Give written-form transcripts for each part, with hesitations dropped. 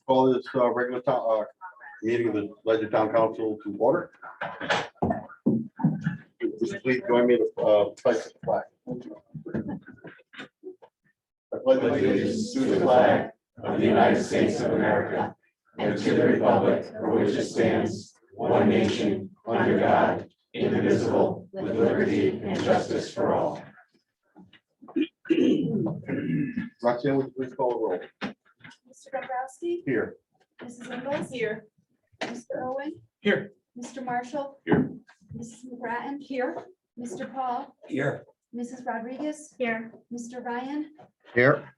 Call this regular town meeting of the Ledger Town Council to order. Would you please join me to place the flag. I pledge Allegiance to the flag of the United States of America and to the republic for which it stands, one nation, under God, indivisible, with liberty and justice for all. Roxanne, would you please call the roll? Mr. Dombrowski? Here. Mrs. Ingles? Here. Mr. Irwin? Here. Mr. Marshall? Here. Mrs. McGrattan? Here. Mr. Paul? Here. Mrs. Rodriguez? Here. Mr. Ryan? Here.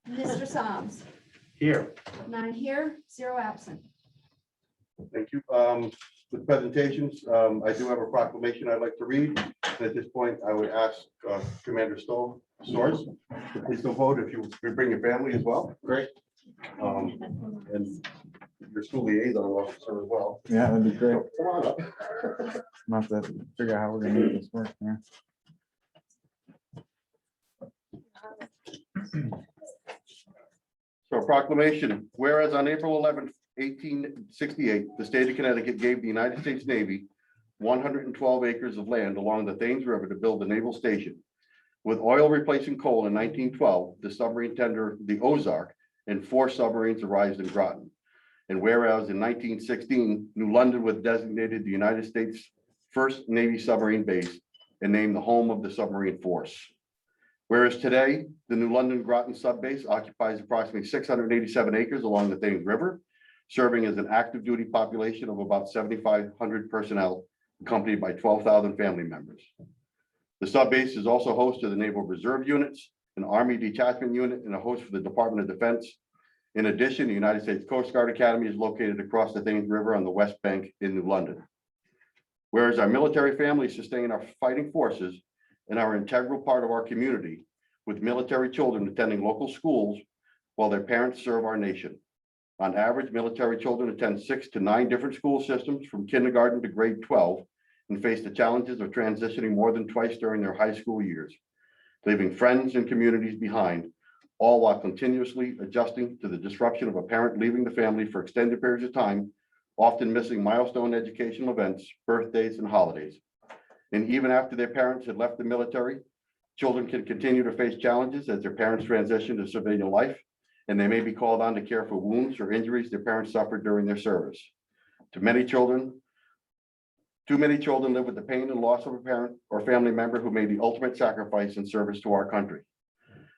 Mr. Soms? Here. 9 here, 0 absent. Thank you. With presentations, I do have a proclamation I'd like to read. And at this point, I would ask Commander Stoll, Source, to please don't vote if you bring your family as well. Great. And your school liaison officer as well. Yeah, that'd be great. So, come on up. I'm gonna have to figure out how we're gonna make this work here. So proclamation, whereas on April 11th, 1868, the state of Connecticut gave the United States Navy 112 acres of land along the Thames River to build a naval station. With oil replacing coal in 1912, the submarine tender, the Ozark, and 4 submarines arrived in Groton. And whereas in 1916, New London was designated the United States' first Navy submarine base and named the home of the submarine force. Whereas today, the New London Groton subbase occupies approximately 687 acres along the Thames River, serving as an active duty population of about 7,500 personnel, accompanied by 12,000 family members. The subbase is also host to the Naval Reserve units, an Army detachment unit, and a host for the Department of Defense. In addition, the United States Coast Guard Academy is located across the Thames River on the West Bank in New London. Whereas our military families sustain our fighting forces and are an integral part of our community, with military children attending local schools while their parents serve our nation. On average, military children attend 6 to 9 different school systems from kindergarten to grade 12 and face the challenges of transitioning more than twice during their high school years, leaving friends and communities behind, all while continuously adjusting to the disruption of a parent leaving the family for extended periods of time, often missing milestone educational events, birthdays, and holidays. And even after their parents had left the military, children can continue to face challenges as their parents transition to civilian life, and they may be called on to care for wounds or injuries their parents suffered during their service. Too many children live with the pain and loss of a parent or family member who made the ultimate sacrifice in service to our country.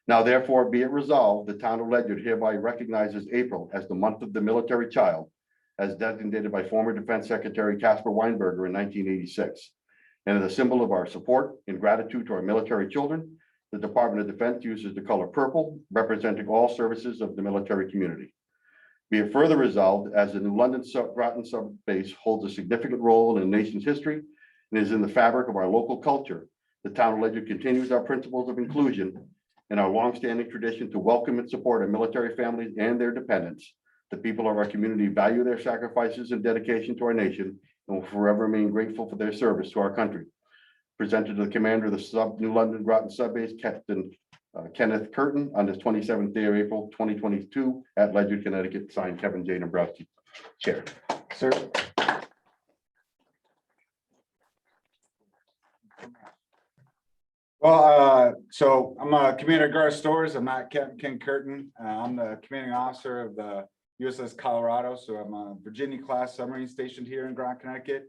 Now, therefore, be it resolved, the town of Ledyard hereby recognizes April as the month of the military child, as designated by former Defense Secretary Caspar Weinberger in 1986. And as a symbol of our support and gratitude to our military children, the Department of Defense uses the color purple, representing all services of the military community. Be it further resolved, as the New London Groton subbase holds a significant role in the nation's history and is in the fabric of our local culture, the town of Ledyard continues our principles of inclusion and our longstanding tradition to welcome and support our military families and their dependents. The people of our community value their sacrifices and dedication to our nation and will forever remain grateful for their service to our country. Presented to the commander of the New London Groton subbase, Captain Kenneth Curtin, on this 27th day of April, 2022 at Ledyard, Connecticut, signed Kevin J. Dombrowski, Chair. Sir. Well, so I'm Commander Garth Stores. I'm not Captain Ken Curtin. I'm the commanding officer of the USS Colorado. So I'm a Virginia class submarine stationed here in Groton, Connecticut.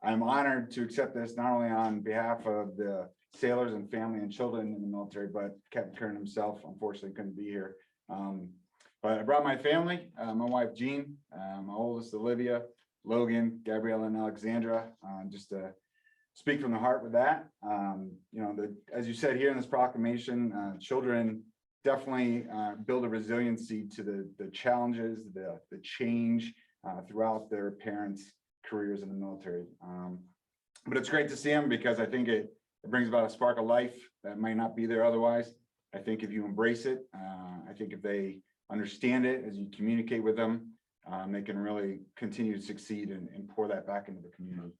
I'm honored to accept this not only on behalf of the sailors and family and children in the military, but Captain Curtin himself unfortunately couldn't be here. But I brought my family, my wife Jean, my oldest Olivia, Logan, Gabriella, and Alexandra, just to speak from the heart with that. You know, as you said here in this proclamation, children definitely build a resiliency to the challenges, the change throughout their parents' careers in the military. But it's great to see them because I think it brings about a spark of life that might not be there otherwise. I think if you embrace it, I think if they understand it as you communicate with them, they can really continue to succeed and pour that back into the community.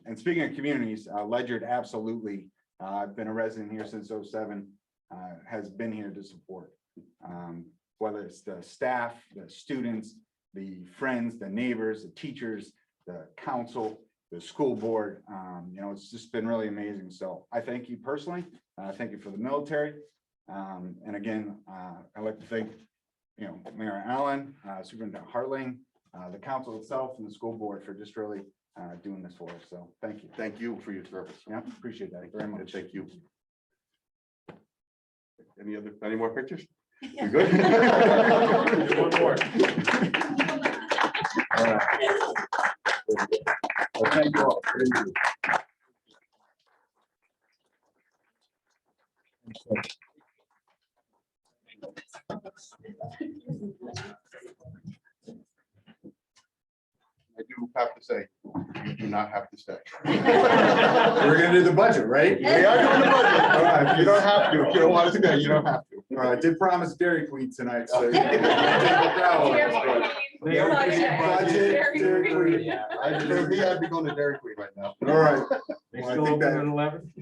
And speaking of communities, Ledyard, absolutely. I've been a resident here since '07. has been here to support. Whether it's the staff, the students, the friends, the neighbors, the teachers, the council, the school board, it's just been really amazing. So I thank you personally. Thank you for the military. And again, I'd like to thank, Mayor Allen, Superintendent Hartling, the council itself and the school board for just really doing this for us. So thank you. Thank you for your service. Yeah, appreciate that very much. Thank you. Any more pictures? You good? One more. All right. Well, thank you all. I do have to say, you do not have to stay. We're gonna do the budget, right? We are doing the budget. All right. You don't have to. If you don't want to stay, you don't have to. All right, I did promise Dairy Queen tonight, so. you can take the crown. Budget, Dairy Queen. For me, I'd be going to Dairy Queen right now. All right. They Well, I still think open that- at 11?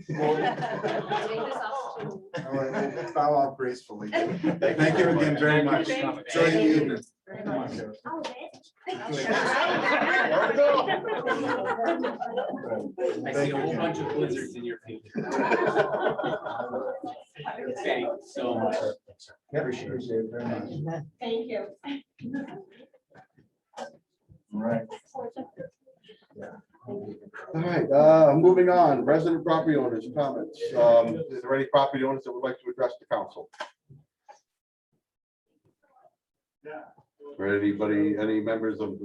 All right, we'll bow out gracefully. Thank you again very much. Thank Enjoy your evening. Come on, Sarah. I Thank see a you whole again. bunch of blizzards in your future. Thank you so much. Appreciate it very much. Thank you. All right. All right, moving on, resident property owners, comments. Is there any property owners that would like to address the council? Or anybody, any members of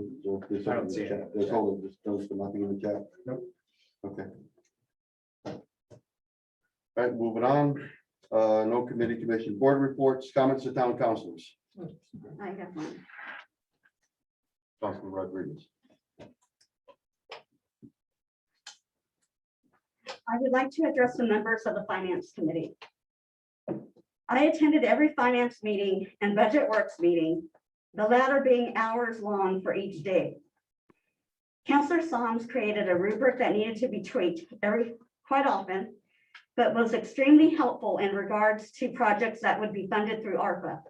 this? I don't see any. There's only, there's nothing in the chat? Nope. Okay. All right, moving on. No committee, commission, board reports, comments to town councilors. I have one. Councilman Rodriguez. I would like to address the members of the Finance Committee. I attended every finance meeting and budget works meeting, the latter being hours long for each day. Councillor Soms created a rubric that needed to be tweaked quite often, but was extremely helpful in regards to projects that would be funded through ARPA.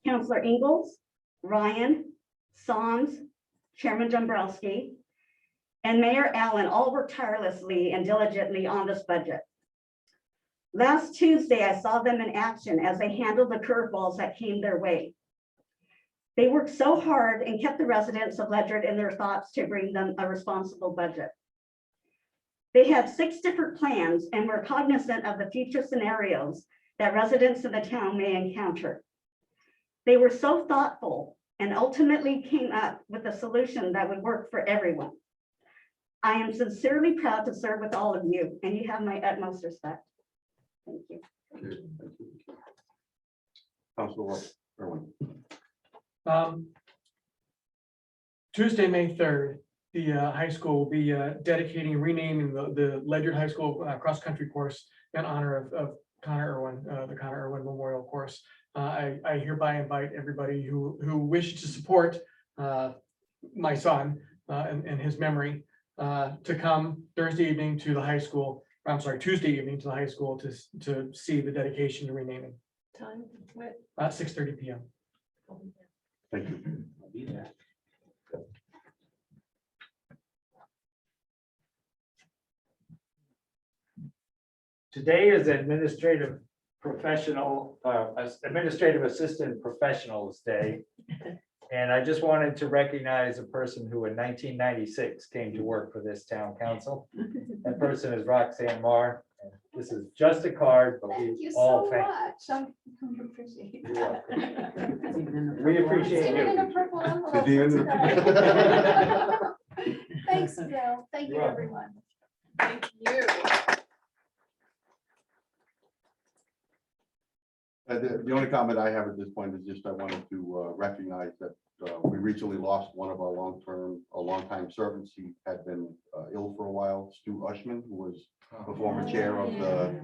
Councillor Ingalls, Ryan, Soms, Chairman Dombrowski, and Mayor Allen all worked tirelessly and diligently on this budget. Last Tuesday, I saw them in action as they handled the curveballs that came their way. They worked so hard and kept the residents of Ledyard in their thoughts to bring them a responsible budget. They had 6 different plans and were cognizant of the future scenarios that residents of the town may encounter. They were so thoughtful and ultimately came up with a solution that would work for everyone. I am sincerely proud to serve with all of you, and you have my utmost respect. Thank you. Councilor Irwin. Tuesday, May 3rd, the high school will be dedicating and renaming the Ledyard High School cross-country course in honor of Connor Irwin, the Connor Irwin Memorial Course. I hereby invite everybody who wishes to support my son and his memory to come Thursday evening to the high school. I'm sorry, Tuesday evening to the high school to see the dedication and renaming. Time, what? 6:30 p.m. Thank you. I'll be there. Today is administrative assistant professionals day. And I just wanted to recognize a person who in 1996 came to work for this town council. That person is Roxanne Marr. And this is just a card, but Thank we you all so thank. much. I appreciate You're that. We appreciate Even in a you. purple envelope. the end of Thanks, Bill. Thank you, You're welcome. everyone. Thank you. The only comment I have at this point is just I wanted to recognize that we recently lost one of our longtime servants. He had been ill for a while, Stu Ushman, who was the former chair of the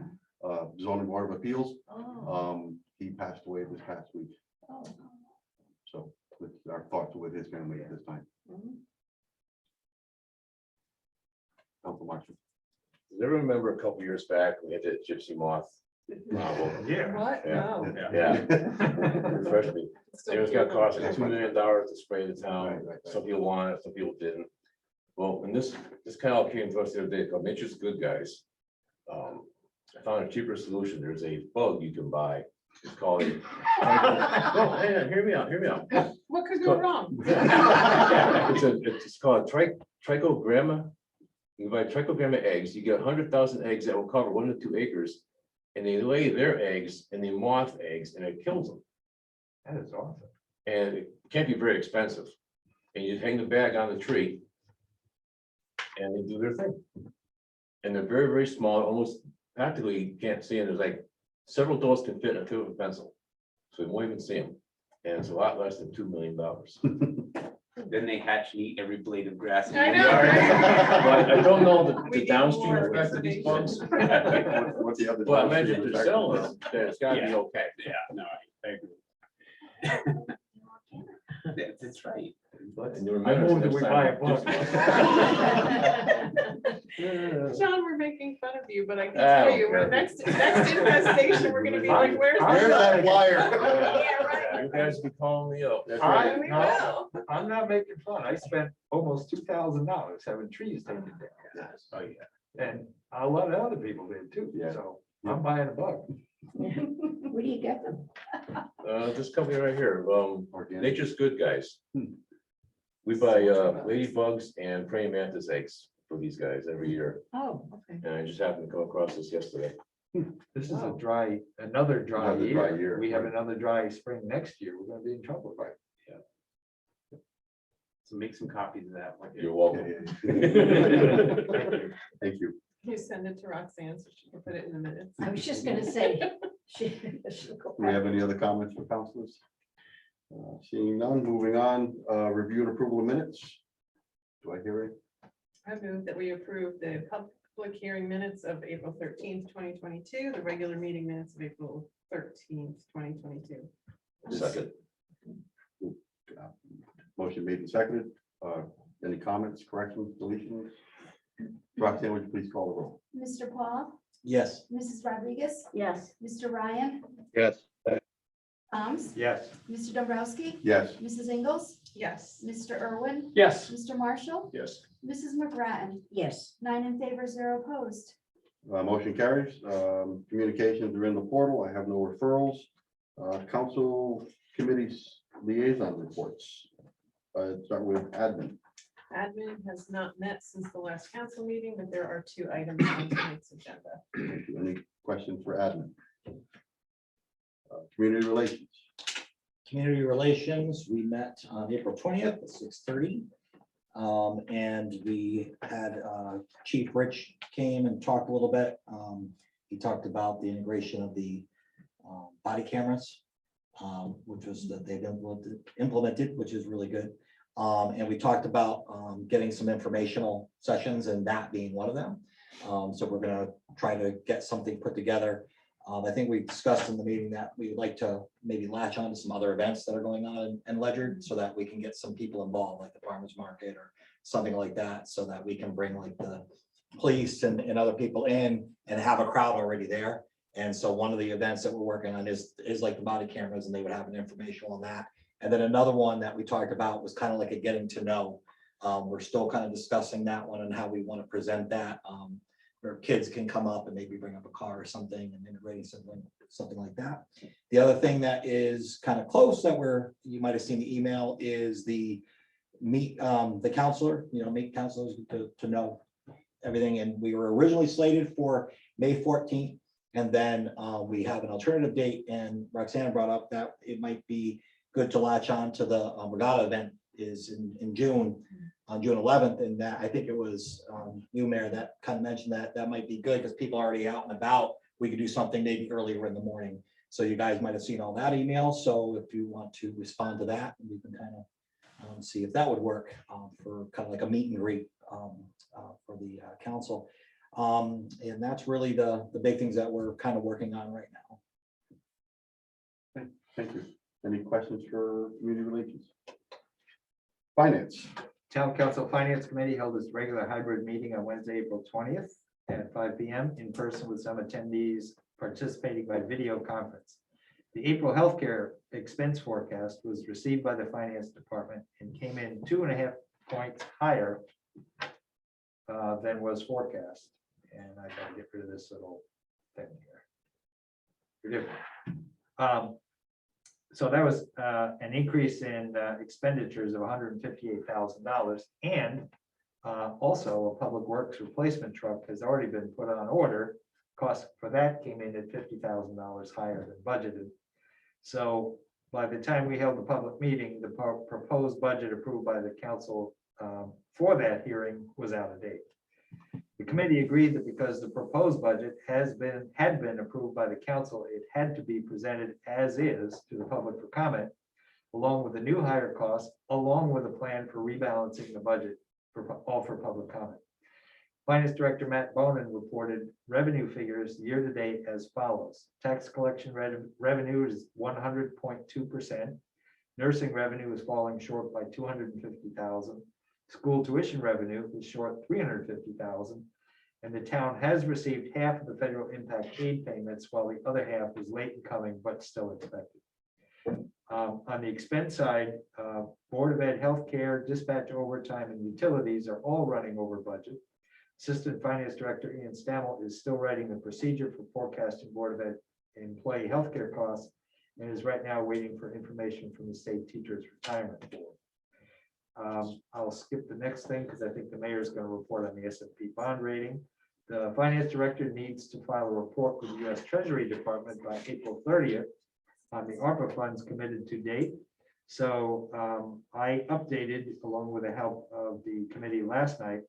zoning board of appeals. He passed away this past week. So with our thoughts with his family at this time. Council Marshall. Does everyone remember a couple years back, we had the gypsy moth Yeah. What? Yeah. No. Yeah. Refresh me. Still It was gonna feel cost them. us $2 million to spray the Right, town. right, right. Some people wanted it, some people didn't. Well, when this kind of came to us the other day called Nature's Good Guys. I found a cheaper solution. There's a bug you can buy. It's called a. Oh, hang on, hear me out, hear me out. What could go wrong? It's called trichogramma. You buy trichogramma eggs, you get 100,000 eggs that will cover 1 to 2 acres. And they lay their eggs and they moth eggs and it kills them. That is awesome. And it can't be very expensive. And you hang the bag on the tree. And they do their thing. And they're very, very small, almost practically you can't see them. There's like several doors can fit in a tip of a pencil. So you won't even see them. And it's a lot less than $2 million. Then they hatch and eat every blade of grass. in I your know, yard. right? But I don't know We the need downstream more effect of these bugs. What's the other? Well, I imagine downstream they're effect? selling them, that it's gotta be Yeah. okay. Yeah, no, I agree. That's right. And you I remember move that next we time buy I a do something. John, we're making fun of you, but I can I tell don't you, care. next infestation, we're gonna be like, where's I'm There's the? that flyer. Yeah, right. You guys be calling me up. That's I- right. We no. will. I'm not making fun. I spent almost $2,000 having trees taken down. Oh, yeah. And a lot of other people did too, Yeah. so I'm buying a bug. Where do you get them? This company right here, Organic. Nature's Good Guys. We buy ladybugs and praying mantis eggs for these guys every year. Oh, okay. And I just happened to come across this yesterday. This is a Wow. dry, another dry Another dry year. year, We have right. another dry spring next year. We're gonna be in trouble. Right. So make some copies of that. one. You're welcome. Thank you. You send it to Roxanne so she can put it in the minutes. I was just gonna say. Do we have any other comments for councilors? Seeing none, moving on, review and approval of minutes. Do I hear it? I move that we approve the public hearing minutes of April 13th, 2022, the regular meeting minutes of April 13th, 2022. Second. Motion made and seconded. Any comments, corrections, deletions? Roxanne, would you please call the roll? Mr. Paul, Yes. Mrs. Rodriguez, Yes. Mr. Ryan, Yes. Yes. Mr. Dombrowski, Yes. Mrs. Ingles. Yes. Mr. Irwin, Yes. Mr. Marshall, Yes. Mrs. McGrattan, Yes, 9 in favor, 0 opposed. Motion carries. Communications are in the portal. I have no referrals. Council committees liaison reports. Start with admin. Admin has not met since the last council meeting, but there are 2 items on tonight's agenda. Thank you. Any questions for admin? Community relations. Community relations, we met on April 20th at 6:30. And we had Chief Rich came and talked a little bit. He talked about the integration of the body cameras, which was that they've implemented, which is really good. And we talked about getting some informational sessions and that being one of them. So we're gonna try to get something put together. I think we discussed in the meeting that we would like to maybe latch on to some other events that are going on in Ledyard so that we can get some people involved, like the farmer's market or something like that, so that we can bring like the police and other people in and have a crowd already there. And so one of the events that we're working on is like the body cameras, and they would have an informational on that. And then another one that we talked about was kind of like a getting to know. We're still kind of discussing that one and how we want to present that. Where kids can come up and maybe bring up a car or something and integrating something like that. The other thing that is kind of close that you might have seen the email is the meet the counselor, meet counselors to know everything. And we were originally slated for May 14th. And then we have an alternative date, and Roxanne brought up that it might be good to latch on to the regatta event is in June, on June 11th. And that, I think it was you, Mayor, that kind of mentioned that might be good because people are already out and about. We could do something maybe earlier in the morning. So you guys might have seen all that email. So if you want to respond to that, we can kind of see if that would work for kind of like a meet and greet for the council. And that's really the big things that we're kind of working on right now. Thank you. Any questions for community relations? Finance. Town Council Finance Committee held its regular hybrid meeting on Wednesday, April 20th at 5 p.m. in person with some attendees participating by video conference. The April healthcare expense forecast was received by the finance department and came in 2.5 points higher than was forecast. And I gotta get rid of this little thing here. Forgive me. So that was an increase in expenditures of $158,000, and also a public works replacement truck has already been put on order. Cost for that came in at $50,000 higher than budgeted. So by the time we held the public meeting, the proposed budget approved by the council for that hearing was out of date. The committee agreed that because the proposed budget had been approved by the council, it had to be presented as is to the public for comment, along with the new higher costs, along with a plan for rebalancing the budget for public comment. Finance Director Matt Bonin reported revenue figures year to date as follows. Tax collection revenue is 100.2%. Nursing revenue is falling short by $250,000. School tuition revenue is short $350,000. And the town has received half of the federal impact aid payments, while the other half is late in coming, but still expected. On the expense side, Board of Ed healthcare, dispatch overtime, and utilities are all running over budget. Assistant Finance Director Ian Stammel is still writing the procedure for forecasting Board of Ed employee healthcare costs and is right now waiting for information from the state teachers retirement board. I'll skip the next thing because I think the mayor is going to report on the S&P bond rating. The finance director needs to file a report with the U.S. Treasury Department by April 30th on the ARPA funds committed to date. So I updated, along with the help of the committee last night,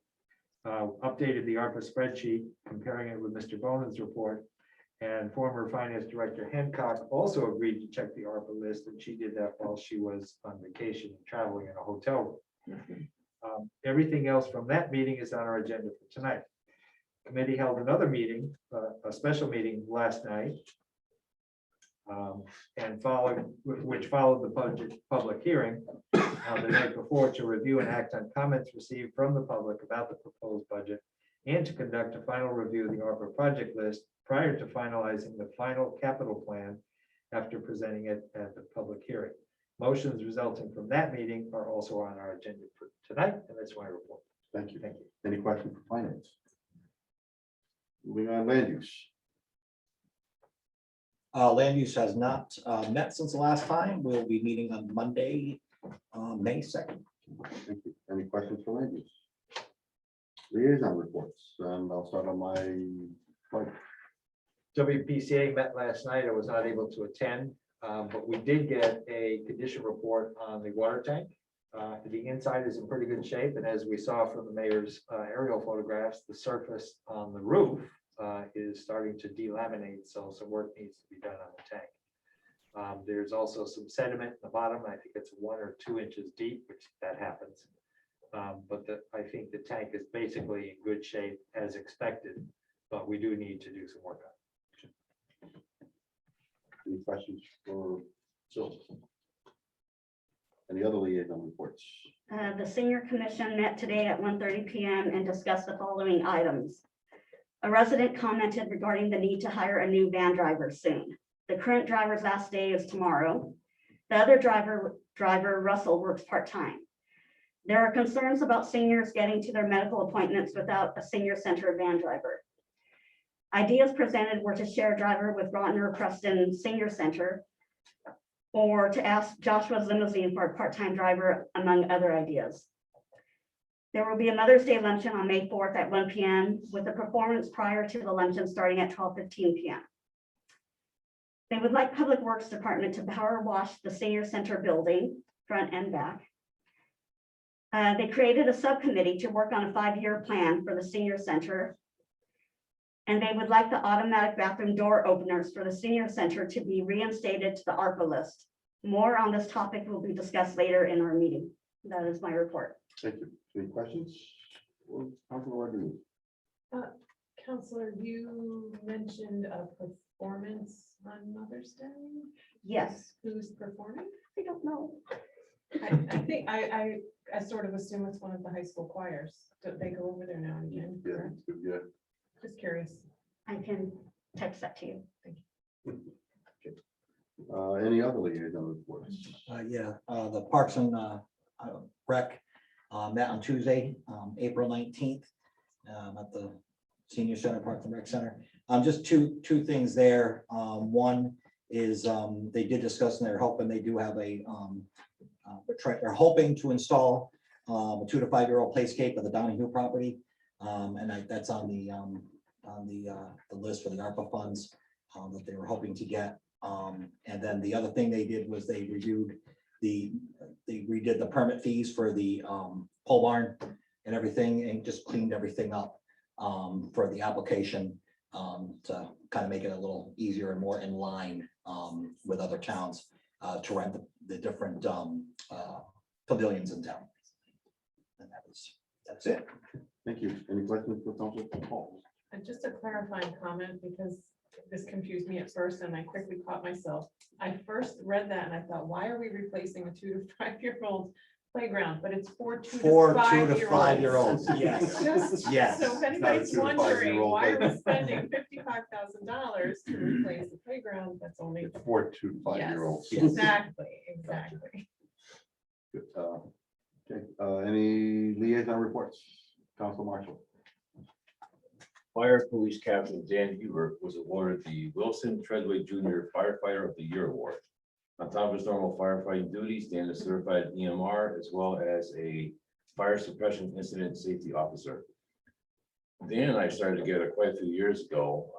updated the ARPA spreadsheet, comparing it with Mr. Bonin's report. And former finance director Hancock also agreed to check the ARPA list, and she did that while she was on vacation and traveling in a hotel room. Everything else from that meeting is on our agenda for tonight. Committee held another meeting, a special meeting last night, and which followed the budget public hearing the night before, to review and act on comments received from the public about the proposed budget, and to conduct a final review of the ARPA project list prior to finalizing the final capital plan after presenting it at the public hearing. Motions resulting from that meeting are also on our agenda for tonight, and that's my report. Thank you. Thank you. Any questions for finance? Moving on, land use. Land use has not met since the last time. We'll be meeting on Monday, May 2nd. Thank you. Any questions for land use? Liaison reports, and I'll start on my right. WPCA met last night. I was not able to attend, but we did get a condition report on the water tank. The inside is in pretty good shape, and as we saw from the mayor's aerial photographs, the surface on the roof is starting to delaminate, so some work needs to be done on the tank. There's also some sediment in the bottom. I think it's 1 or 2 inches deep, which that happens. But I think the tank is basically in good shape as expected, but we do need to do some work on it. Any questions for Jill? Any other liaison reports? The senior commission met today at 1:30 p.m. and discussed the following items. A resident commented regarding the need to hire a new van driver soon. The current driver's last day is tomorrow. The other driver, Russell, works part-time. There are concerns about seniors getting to their medical appointments without a senior center van driver. Ideas presented were to share driver with Groton or Preston Senior Center, or to ask Joshua's Limousine for a part-time driver, among other ideas. There will be a Mother's Day luncheon on May 4th at 1 p.m. with a performance prior to the luncheon starting at 12:15 p.m. They would like Public Works Department to power wash the senior center building, front and back. They created a subcommittee to work on a 5-year plan for the senior center. And they would like the automatic bathroom door openers for the senior center to be reinstated to the ARPA list. More on this topic will be discussed later in our meeting. That is my report. Thank you. Any questions? Councilor Rodriguez. Counselor, you mentioned a performance on Mother's Day. Yes, Who's performing? I don't know. I think I sort of assume it's one of the high school choirs. Don't they go over there now and again? Yeah, correct? yeah. Just curious. I can text that to you. Any other liaison reports? The Parks and Rec met on Tuesday, April 19th, at the Senior Center, Parks and Rec Center. Just two things there. One is they did discuss, and they're hoping they do have a they're hoping to install a 2 to 5 year old playscape at the Donahue property. And that's on the list for the ARPA funds that they were hoping to get. And then the other thing they did was they redid the permit fees for the pole barn and everything, and just cleaned everything up for the application to kind of make it a little easier and more in line with other towns to rent the different pavilions in town. And that's it. Thank you. Any questions for Council Paul? And just a clarifying comment, because this confused me at first and I quickly caught myself. I first read that and I thought, why are we replacing a 2 to 5 year old playground? But it's for 2 For to 2 to 5 5 year year olds. olds, yes. Just, Yes. so if Not a anybody's 2 to 5 year wondering, old why are we playground. spending $55,000 to replace the playground? That's only. It's for 2 to 5 Yes, year olds. exactly, exactly. Okay, any liaison reports? Council Marshall. Fire Police Captain Dan Hubert was awarded the Wilson Treadway Junior Firefighter of the Year Award. On top of his normal firefighting duties, Dan is certified EMR as well as a fire suppression incident safety officer. Dan and I started together quite a few years ago.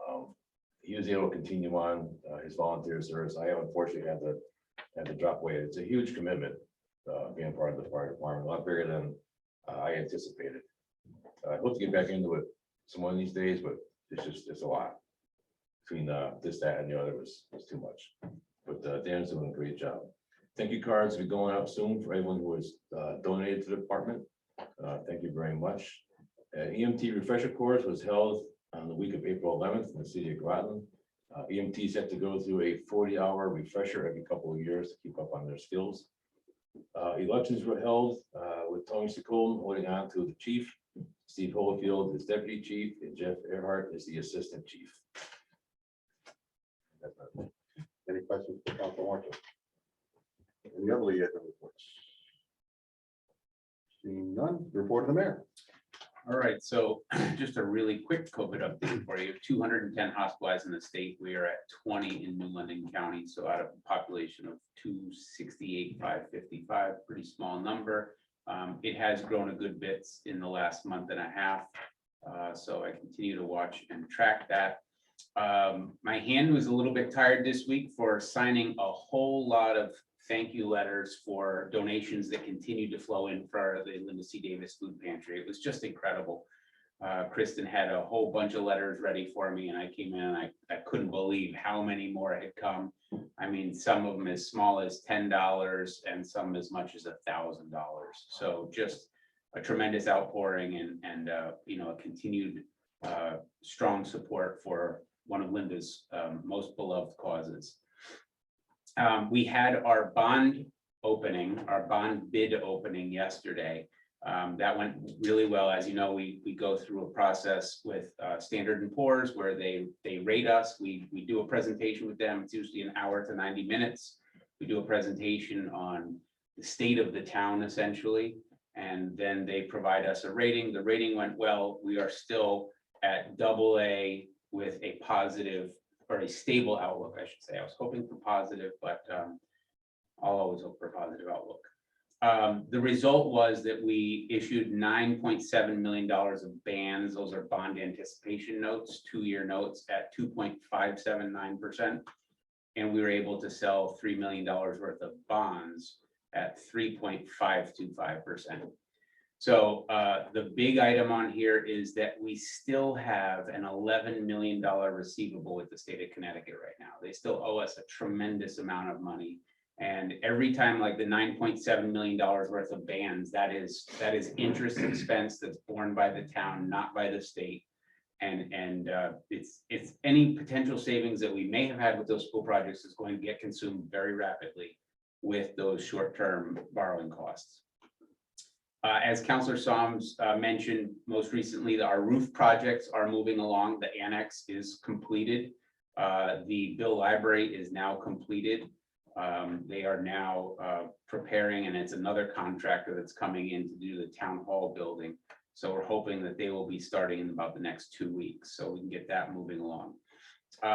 He was able to continue on his volunteer service. I unfortunately had to drop away. It's a huge commitment being part of the fire department, a lot bigger than I anticipated. I hope to get back into it some one of these days, but it's a lot. Between this, that, and the other was too much. But Dan's doing a great job. Thank you cards will be going out soon for everyone who has donated to the department. Thank you very much. EMT refresher course was held on the week of April 11th in the city of Groton. EMTs have to go through a 40-hour refresher every couple of years to keep up on their skills. Elections were held with Tony Secole holding on to the chief. Steve Holyfield is deputy chief, and Jeff Earhart is the assistant chief. Any questions for Council Marshall? Any other liaison reports? Seeing none, report of the mayor. All right, so just a really quick COVID update for you. 210 hospitalized in the state. We are at 20 in New London County. So out of a population of 268,555, pretty small number. It has grown a good bit in the last month and a half. So I continue to watch and track that. My hand was a little bit tired this week for signing a whole lot of thank you letters for donations that continue to flow in for the Linda C. Davis Food Pantry. It was just incredible. Kristen had a whole bunch of letters ready for me and I came in and I couldn't believe how many more had come. I mean, some of them as small as $10 and some as much as $1,000. So just a tremendous outpouring and you know, a continued strong support for one of Linda's most beloved causes. We had our bond bid opening yesterday. That went really well. As you know, we go through a process with Standard & Poor's where they rate us. We do a presentation with them. It's usually an hour to 90 minutes. We do a presentation on the state of the town essentially, and then they provide us a rating. The rating went well. We are still at AA with a positive or a stable outlook, I should say. I was hoping for positive, but I'll always hope for a positive outlook. The result was that we issued $9.7 million of bands. Those are bond anticipation notes, 2-year notes at 2.579%. And we were able to sell $3 million worth of bonds at 3.525%. So the big item on here is that we still have an $11 million receivable with the state of Connecticut right now. They still owe us a tremendous amount of money. And every time like the $9.7 million worth of bands, that is interest expense that's borne by the town, not by the state. And it's any potential savings that we may have had with those school projects is going to get consumed very rapidly with those short-term borrowing costs. As Councilor Soms mentioned most recently, our roof projects are moving along. The annex is completed. The Bill Library is now completed. They are now preparing, and it's another contractor that's coming in to do the town hall building. So we're hoping that they will be starting in about the next 2 weeks, so we can get that moving along.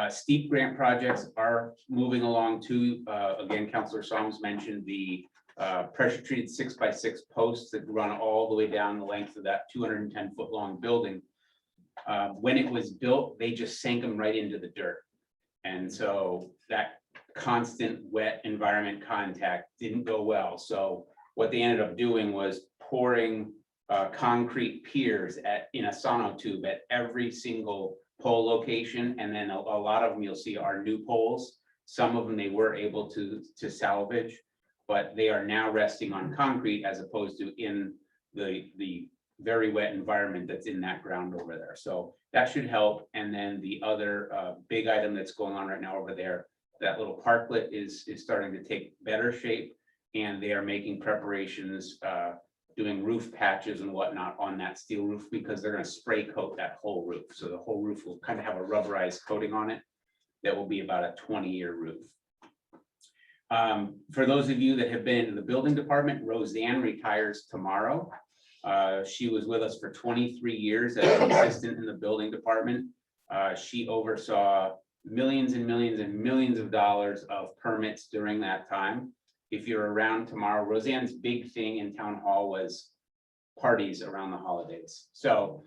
Steep grant projects are moving along too. Again, Councilor Psalms mentioned the pressure treated 6x6 posts that run all the way down the length of that 210-foot long building. When it was built, they just sank them right into the dirt. And so that constant wet environment contact didn't go well. So what they ended up doing was pouring concrete piers in a sonotube at every single pole location. And then a lot of them you'll see are new poles. Some of them they were able to salvage, but they are now resting on concrete as opposed to in the very wet environment that's in that ground over there. So that should help. And then the other big item that's going on right now over there, that little parklet is starting to take better shape, and they are making preparations, doing roof patches and whatnot on that steel roof, because they're going to spray coat that whole roof. So the whole roof will kind of have a rubberized coating on it that will be about a 20-year roof. For those of you that have been in the building department, Roseanne retires tomorrow. She was with us for 23 years as an assistant in the building department. She oversaw millions and millions and millions of dollars of permits during that time. If you're around tomorrow, Roseanne's big thing in town hall was parties around the holidays. So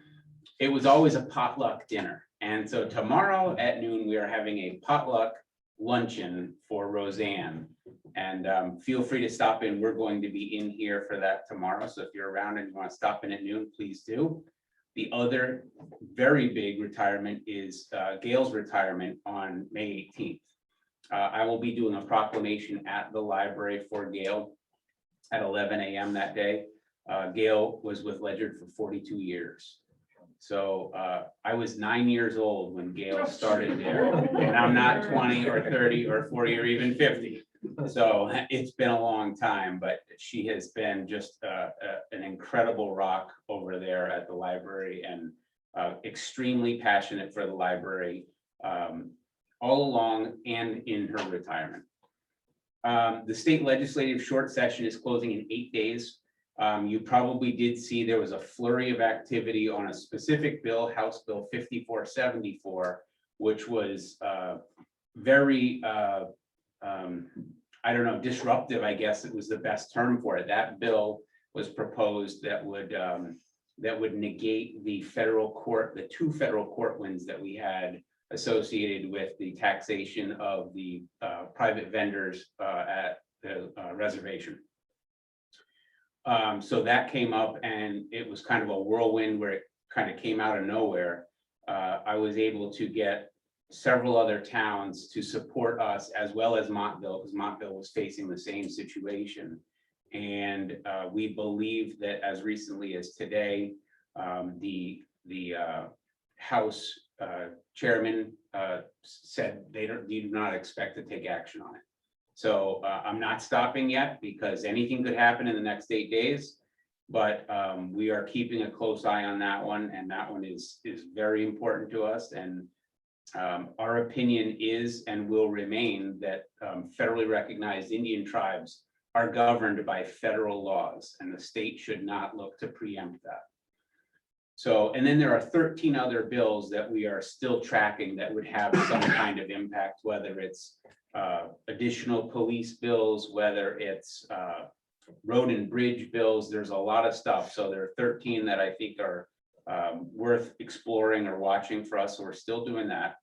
it was always a potluck dinner. And so tomorrow at noon, we are having a potluck luncheon for Roseanne. And feel free to stop in. We're going to be in here for that tomorrow. So if you're around and you want to stop in at noon, please do. The other very big retirement is Gail's retirement on May 18th. I will be doing a proclamation at the library for Gail at 11 a.m. that day. Gail was with Ledyard for 42 years. So I was 9 years old when Gail started there, and I'm not 20 or 30 or 40 or even 50. So it's been a long time, but she has been just an incredible rock over there at the library, and extremely passionate for the library all along and in her retirement. The state legislative short session is closing in 8 days. You probably did see there was a flurry of activity on a specific bill, House Bill 5474, which was very, I don't know, disruptive, I guess it was the best term for it. That bill was proposed that would negate the federal court, the 2 federal court wins that we had associated with the taxation of the private vendors at the reservation. So that came up, and it was kind of a whirlwind where it kind of came out of nowhere. I was able to get several other towns to support us, as well as Montville, because Montville was facing the same situation. And we believe that as recently as today, the House chairman said they do not expect to take action on it. So I'm not stopping yet, because anything could happen in the next 8 days. But we are keeping a close eye on that one, and that one is very important to us. And our opinion is and will remain that federally recognized Indian tribes are governed by federal laws, and the state should not look to preempt that. So, and then there are 13 other bills that we are still tracking that would have some kind of impact, whether it's additional police bills, whether it's road and bridge bills. There's a lot of stuff. So there are 13 that I think are worth exploring or watching for us. So we're still doing that.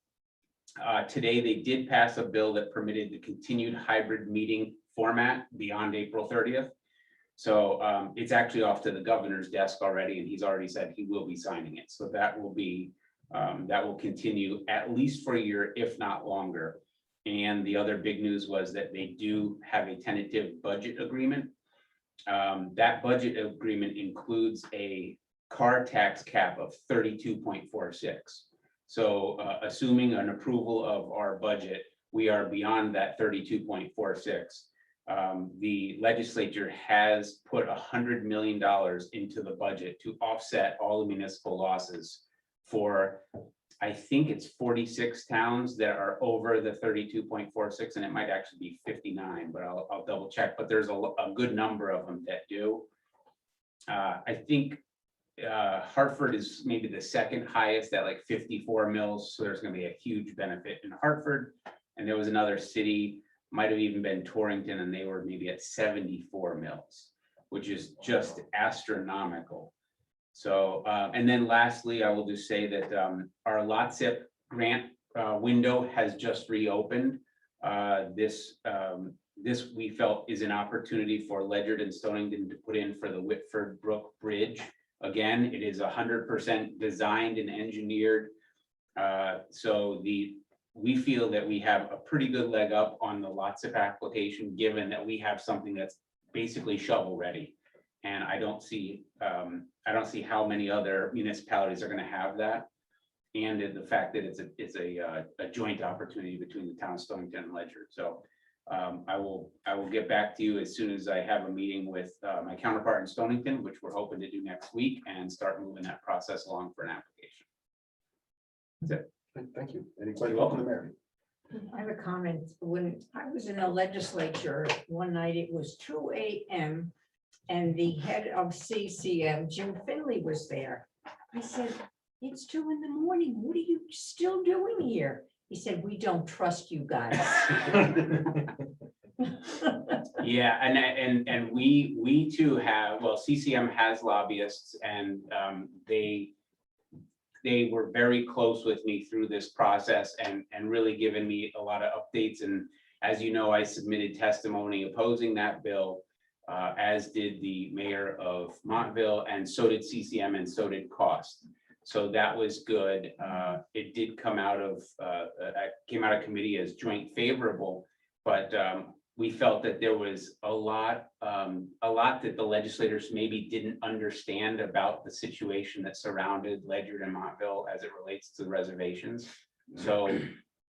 Today, they did pass a bill that permitted the continued hybrid meeting format beyond April 30th. So it's actually off to the governor's desk already, and he's already said he will be signing it. So that will be, that will continue at least for a year, if not longer. And the other big news was that they do have a tentative budget agreement. That budget agreement includes a car tax cap of 32.46. So assuming an approval of our budget, we are beyond that 32.46. The legislature has put $100 million into the budget to offset all the municipal losses for, I think it's 46 towns that are over the 32.46, and it might actually be 59, but I'll double check, but there's a good number of them that do. I think Hartford is maybe the second highest at like 54 mils, so there's gonna be a huge benefit in Hartford. And there was another city, might have even been Torrington, and they were maybe at 74 mils, which is just astronomical. So, and then lastly, I will just say that our LOTSIP grant window has just reopened. This we felt is an opportunity for Ledyard and Stonington to put in for the Whitford Brook Bridge. Again, it is 100% designed and engineered. So we feel that we have a pretty good leg up on the LOTSIP application, given that we have something that's basically shovel ready. And I don't see how many other municipalities are going to have that. And the fact that it's a joint opportunity between the town of Stonington and Ledyard. So I will get back to you as soon as I have a meeting with my counterpart in Stonington, which we're hoping to do next week, and start moving that process along for an application. That's it. Thank you. Any questions from the mayor? I have a comment. When I was in the legislature, one night it was 2 a.m. and the head of CCM, Jim Finley, was there. I said, "It's 2 a.m. What are you still doing here?" He said, "We don't trust you guys." Yeah, and we too have, well, CCM has lobbyists, and they were very close with me through this process and really given me a lot of updates. And as you know, I submitted testimony opposing that bill, as did the mayor of Montville, and so did CCM, and so did Cost. So that was good. It did come out of committee as joint favorable, but we felt that there was a lot that the legislators maybe didn't understand about the situation that surrounded Ledyard and Montville as it relates to the reservations. So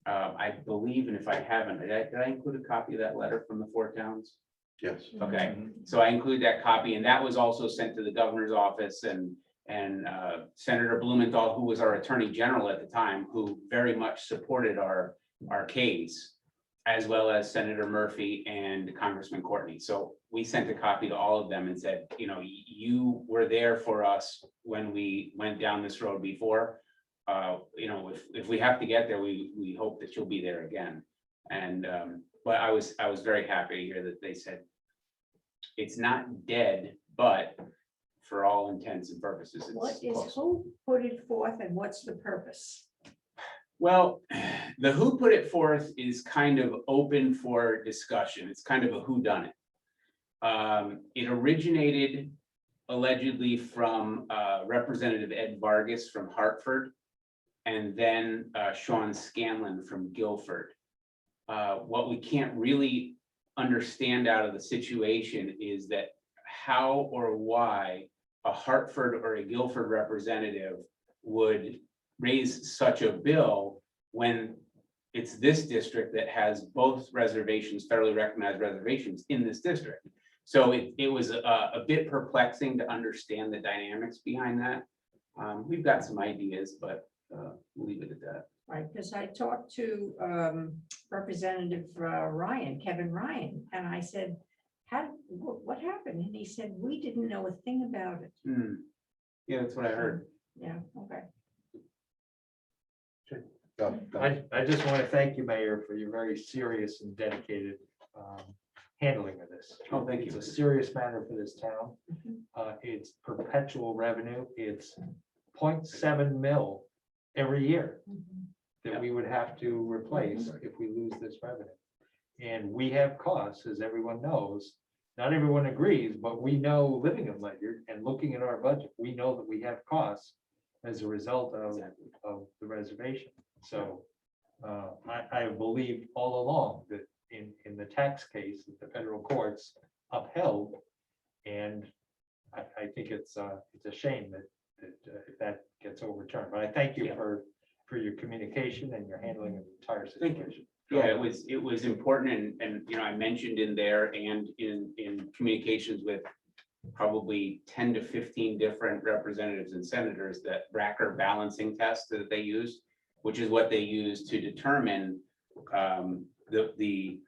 I believe, and if I haven't, did I include a copy of that letter from the 4 towns? Yes. Okay, so I include that copy, and that was also sent to the governor's office, and Senator Blumenthal, who was our attorney general at the time, who very much supported our case, as well as Senator Murphy and Congressman Courtney. So we sent a copy to all of them and said, you know, you were there for us when we went down this road before. You know, if we have to get there, we hope that you'll be there again. And but I was very happy to hear that they said it's not dead, but for all intents and purposes, it's close. Who put it forth and what's the purpose? Well, the who put it forth is kind of open for discussion. It's kind of a whodunit. It originated allegedly from Representative Ed Vargas from Hartford, and then Sean Scanlon from Guilford. What we can't really understand out of the situation is that how or why a Hartford or a Guilford representative would raise such a bill when it's this district that has both reservations, federally recognized reservations in this district. So it was a bit perplexing to understand the dynamics behind that. We've got some ideas, but we'll leave it at that. Right, because I talked to Representative Kevin Ryan, and I said, what happened? And he said, "We didn't know a thing about it." Yeah, that's what I heard. Yeah, okay. I just want to thank you, Mayor, for your very serious and dedicated handling of this. Oh, thank It's you. a serious matter for this town. Mhm. It's perpetual revenue. It's 0.7 mil every year that we would have to replace if we lose this revenue. And we have costs, as everyone knows. Not everyone agrees, but we know, living in Ledyard and looking at our budget, we know that we have costs as a result of the reservation. So I have believed all along that in the tax case that the federal courts upheld, and I think it's a shame that if that gets overturned. But I thank you for your communication and your handling of the entire Thank you. situation. Yeah, it was important, and you know, I mentioned in there and in communications with probably 10 to 15 different representatives and senators that Bracker balancing test that they use. which is what they use to determine the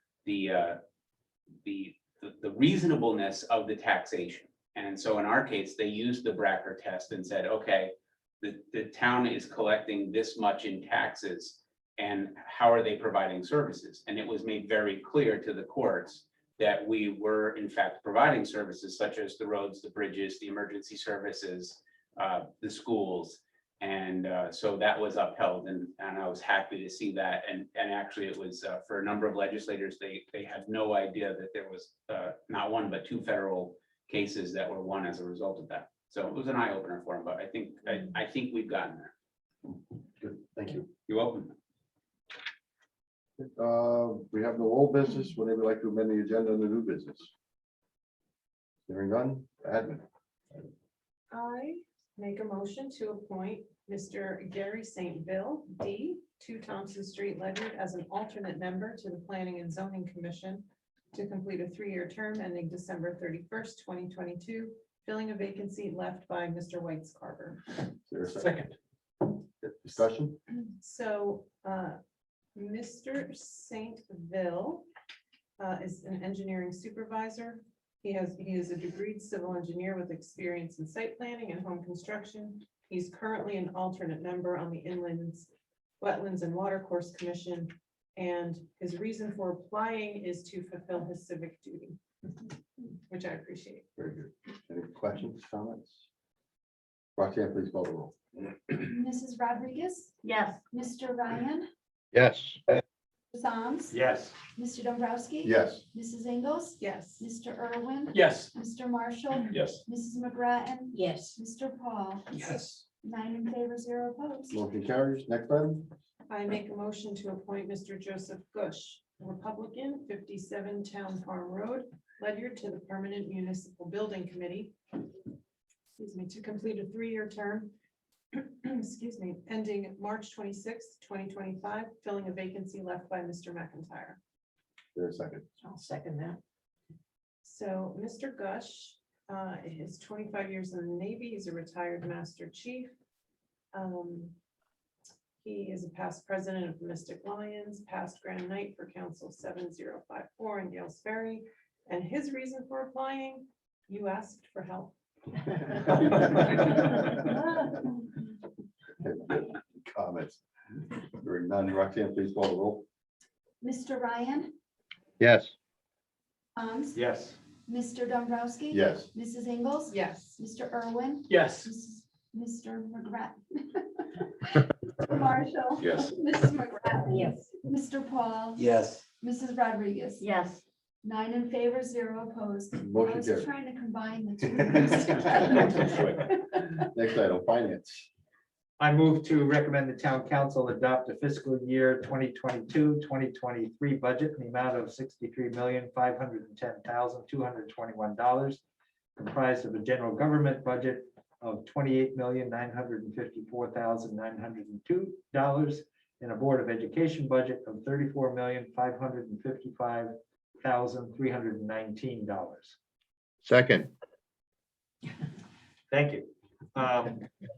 reasonableness of the taxation. And so in our case, they used the Bracker test and said, okay, the town is collecting this much in taxes, and how are they providing services? And it was made very clear to the courts that we were in fact providing services such as the roads, the bridges, the emergency services, the schools. And so that was upheld, and I was happy to see that. And actually it was for a number of legislators, they had no idea that there was not one, but 2 federal cases that were won as a result of that. So it was an eye opener for them, but I think we've gotten there. Good, thank you. You're welcome. We have no old business. Would anybody like to amend the agenda on the new business? Hearing none, admin. I make a motion to appoint Mr. Gary St. Bill, D, 2 Thompson Street, Ledyard, as an alternate member to the Planning and Zoning Commission to complete a 3-year term ending December 31st, 2022, filling a vacancy left by Mr. White's Carver. Is there a second? Discussion? So, Mr. St. Bill is an engineering supervisor. He is a degreed civil engineer with experience in site planning and home construction. He's currently an alternate member on the Inlands, Wetlands and Watercourse Commission. And his reason for applying is to fulfill his civic duty, which I appreciate. Very good. Any questions, comments? Roxanne, please call the roll. Mrs. Rodriguez, Yes. Mr. Ryan, Yes. Psalms, Yes. Mr. Dombrowski. Yes. Mrs. Ingles, Yes. Mr. Irwin, Yes. Mr. Marshall, Yes. Mrs. McGrattan, Yes. Mr. Paul. Yes. 9 in favor, 0 opposed. Motion carries. Next item. I make a motion to appoint Mr. Joseph Gush, Republican, 57 Town Farm Road, Ledyard, to the Permanent Municipal Building Committee. Excuse me, to complete a 3-year term, excuse me, ending March 26th, 2025, filling a vacancy left by Mr. McIntyre. There's a second. I'll second that. So Mr. Gush is 25 years in the Navy. He's a retired Master Chief. He is a past president of Mystic Lions, past Grand Knight for Council 7054 in Gales Ferry. And his reason for applying, you asked for help. Comments? Hearing none, Roxanne, please call the roll. Mr. Ryan, Yes. Psalms, Yes. Mr. Dombrowski. Yes. Mrs. Ingles. Yes. Mr. Irwin, Yes. Mr. McGrattan. Mr. Marshall. Yes. Mrs. McGrattan. Yes. Mr. Paul. Yes. Mrs. Rodriguez. Yes. 9 in favor, 0 opposed. I Motion was carries. trying to combine the 2. Next item, finance. I move to recommend the town council adopt a fiscal year 2022-2023 budget in the amount of $63,510,221, comprised of a general government budget of $28,954,902 and a Board of Education budget of $34,555,319. Second. Thank you.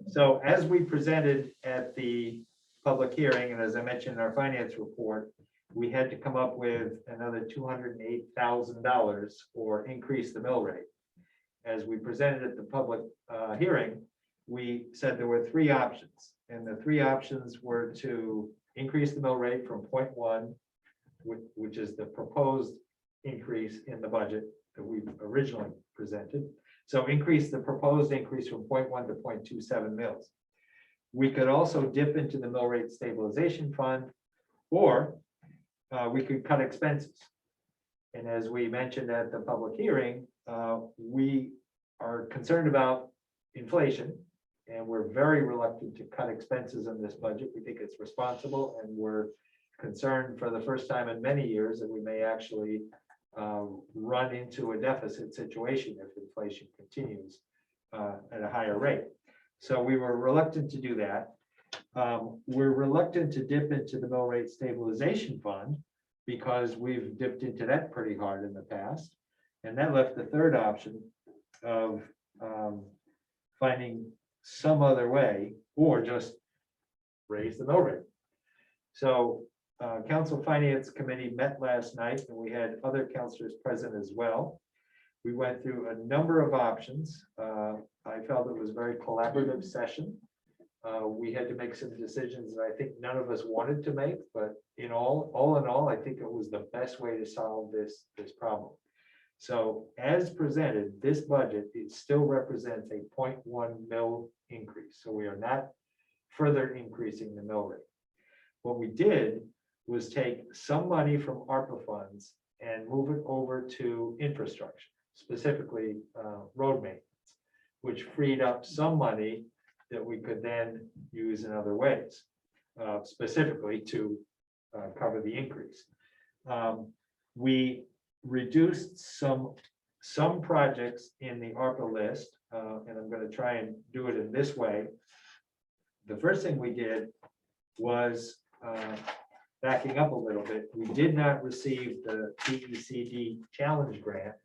So as we presented at the public hearing, and as I mentioned in our finance report, we had to come up with another $208,000 or increase the mill rate. As we presented at the public hearing, we said there were 3 options, and the 3 options were to increase the mill rate from 0.1, which is the proposed increase in the budget that we originally presented. So increase the proposed increase from 0.1 to 0.27 mils. We could also dip into the mill rate stabilization fund, or we could cut expenses. And as we mentioned at the public hearing, we are concerned about inflation, and we're very reluctant to cut expenses in this budget. We think it's responsible, and we're concerned for the first time in many years that we may actually run into a deficit situation if inflation continues at a higher rate. So we were reluctant to do that. We're reluctant to dip into the mill rate stabilization fund because we've dipped into that pretty hard in the past. And that left the third option of finding some other way or just raise the mill rate. So Council Finance Committee met last night and we had other councilors present as well. We went through a number of options. I felt it was a very collaborative session. We had to make some decisions that I think none of us wanted to make, but all in all, I think it was the best way to solve this problem. So as presented, this budget, it still represents a 0.1 mil increase. So we are not further increasing the mill rate. What we did was take some money from ARPA funds and move it over to infrastructure, specifically road maintenance, which freed up some money that we could then use in other ways, specifically to cover the increase. We reduced some projects in the ARPA list, and I'm going to try and do it in this way. The first thing we did was, backing up a little bit, we did not receive the PECD challenge grant,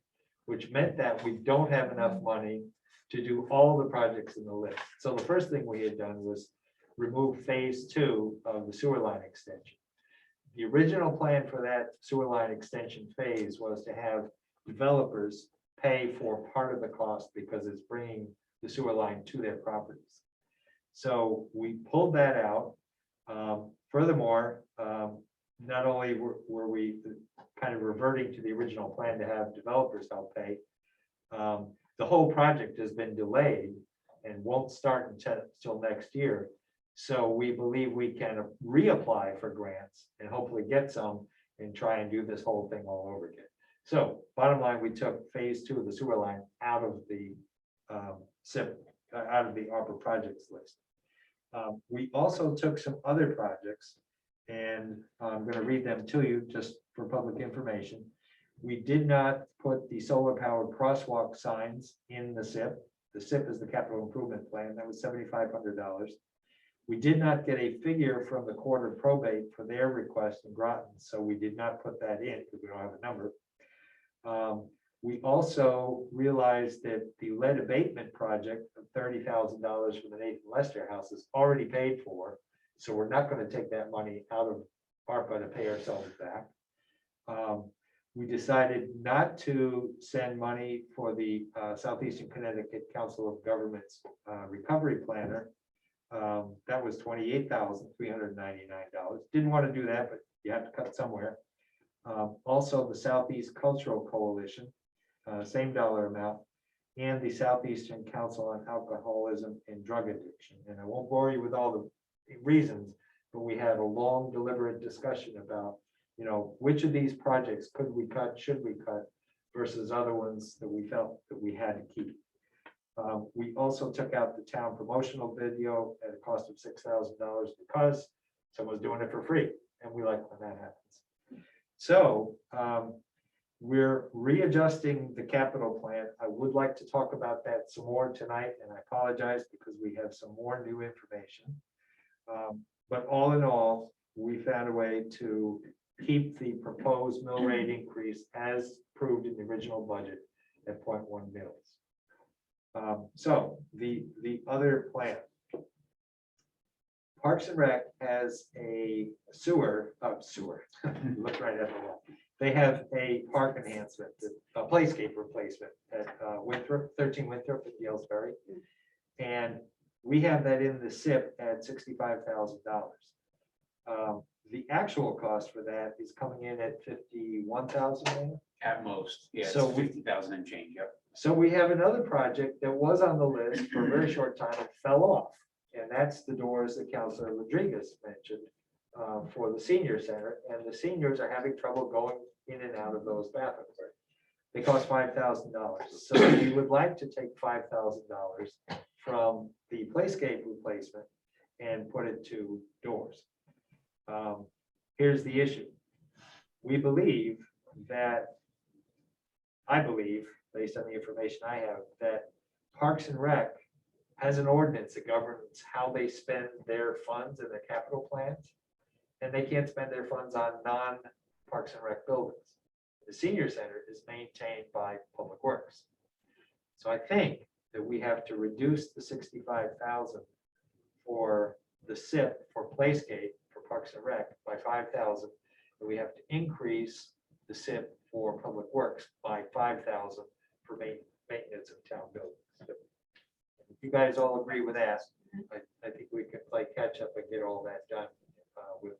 which meant that we don't have enough money to do all the projects in the list. So the first thing we had done was remove phase 2 of the sewer line extension. The original plan for that sewer line extension phase was to have developers pay for part of the cost because it's bringing the sewer line to their properties. So we pulled that out. Furthermore, not only were we kind of reverting to the original plan to have developers help pay, the whole project has been delayed and won't start until next year. So we believe we can reapply for grants and hopefully get some and try and do this whole thing all over again. So bottom line, we took phase 2 of the sewer line out of the SIP, out of the ARPA projects list. We also took some other projects, and I'm going to read them to you just for public information. We did not put the solar powered crosswalk signs in the SIP. The SIP is the capital improvement plan. That was $7,500. We did not get a figure from the court of probate for their request in Groton, so we did not put that in because we don't have a number. We also realized that the lead abatement project of $30,000 for the Nathan Lester house is already paid for. So we're not going to take that money out of ARPA to pay ourselves back. We decided not to send money for the Southeastern Connecticut Council of Governments recovery planner. That was $28,399. Didn't want to do that, but you have to cut somewhere. Also, the Southeast Cultural Coalition, same dollar amount, and the Southeastern Council on Alcoholism and Drug Addiction. And I won't bore you with all the reasons, but we had a long deliberate discussion about, which of these projects could we cut, should we cut, versus other ones that we felt that we had to keep. We also took out the town promotional video at a cost of $6,000 because someone's doing it for free, and we like when that happens. So we're readjusting the capital plan. I would like to talk about that some more tonight, and I apologize because we have some more new information. But all in all, we found a way to keep the proposed mill rate increase as approved in the original budget at 0.1 mils. So the other plan. Parks and Rec has a look right at the wall. They have a park enhancement, a playscape replacement at Winthrop, 13 Winthrop at Yalesbury. And we have that in the SIP at $65,000. The actual cost for that is coming in at $51,000. At most, yeah, So it's 50,000 and change, yep. So we have another project that was on the list for a very short time. It fell off. And that's the doors that Councilor Rodriguez mentioned for the senior center. And the seniors are having trouble going in and out of those bathrooms. They cost $5,000. So we would like to take $5,000 from the playscape replacement and put it to doors. Here's the issue. We believe that, I believe, based on the information I have, that Parks and Rec has an ordinance that governs how they spend their funds in their capital plans. And they can't spend their funds on non-Parks and Rec buildings. The senior center is maintained by Public Works. So I think that we have to reduce the $65,000 for the SIP for playscape for Parks and Rec by 5,000. And we have to increase the SIP for Public Works by 5,000 for maintenance of town buildings. If you guys all agree with that, I think we can play catch up and get all that done with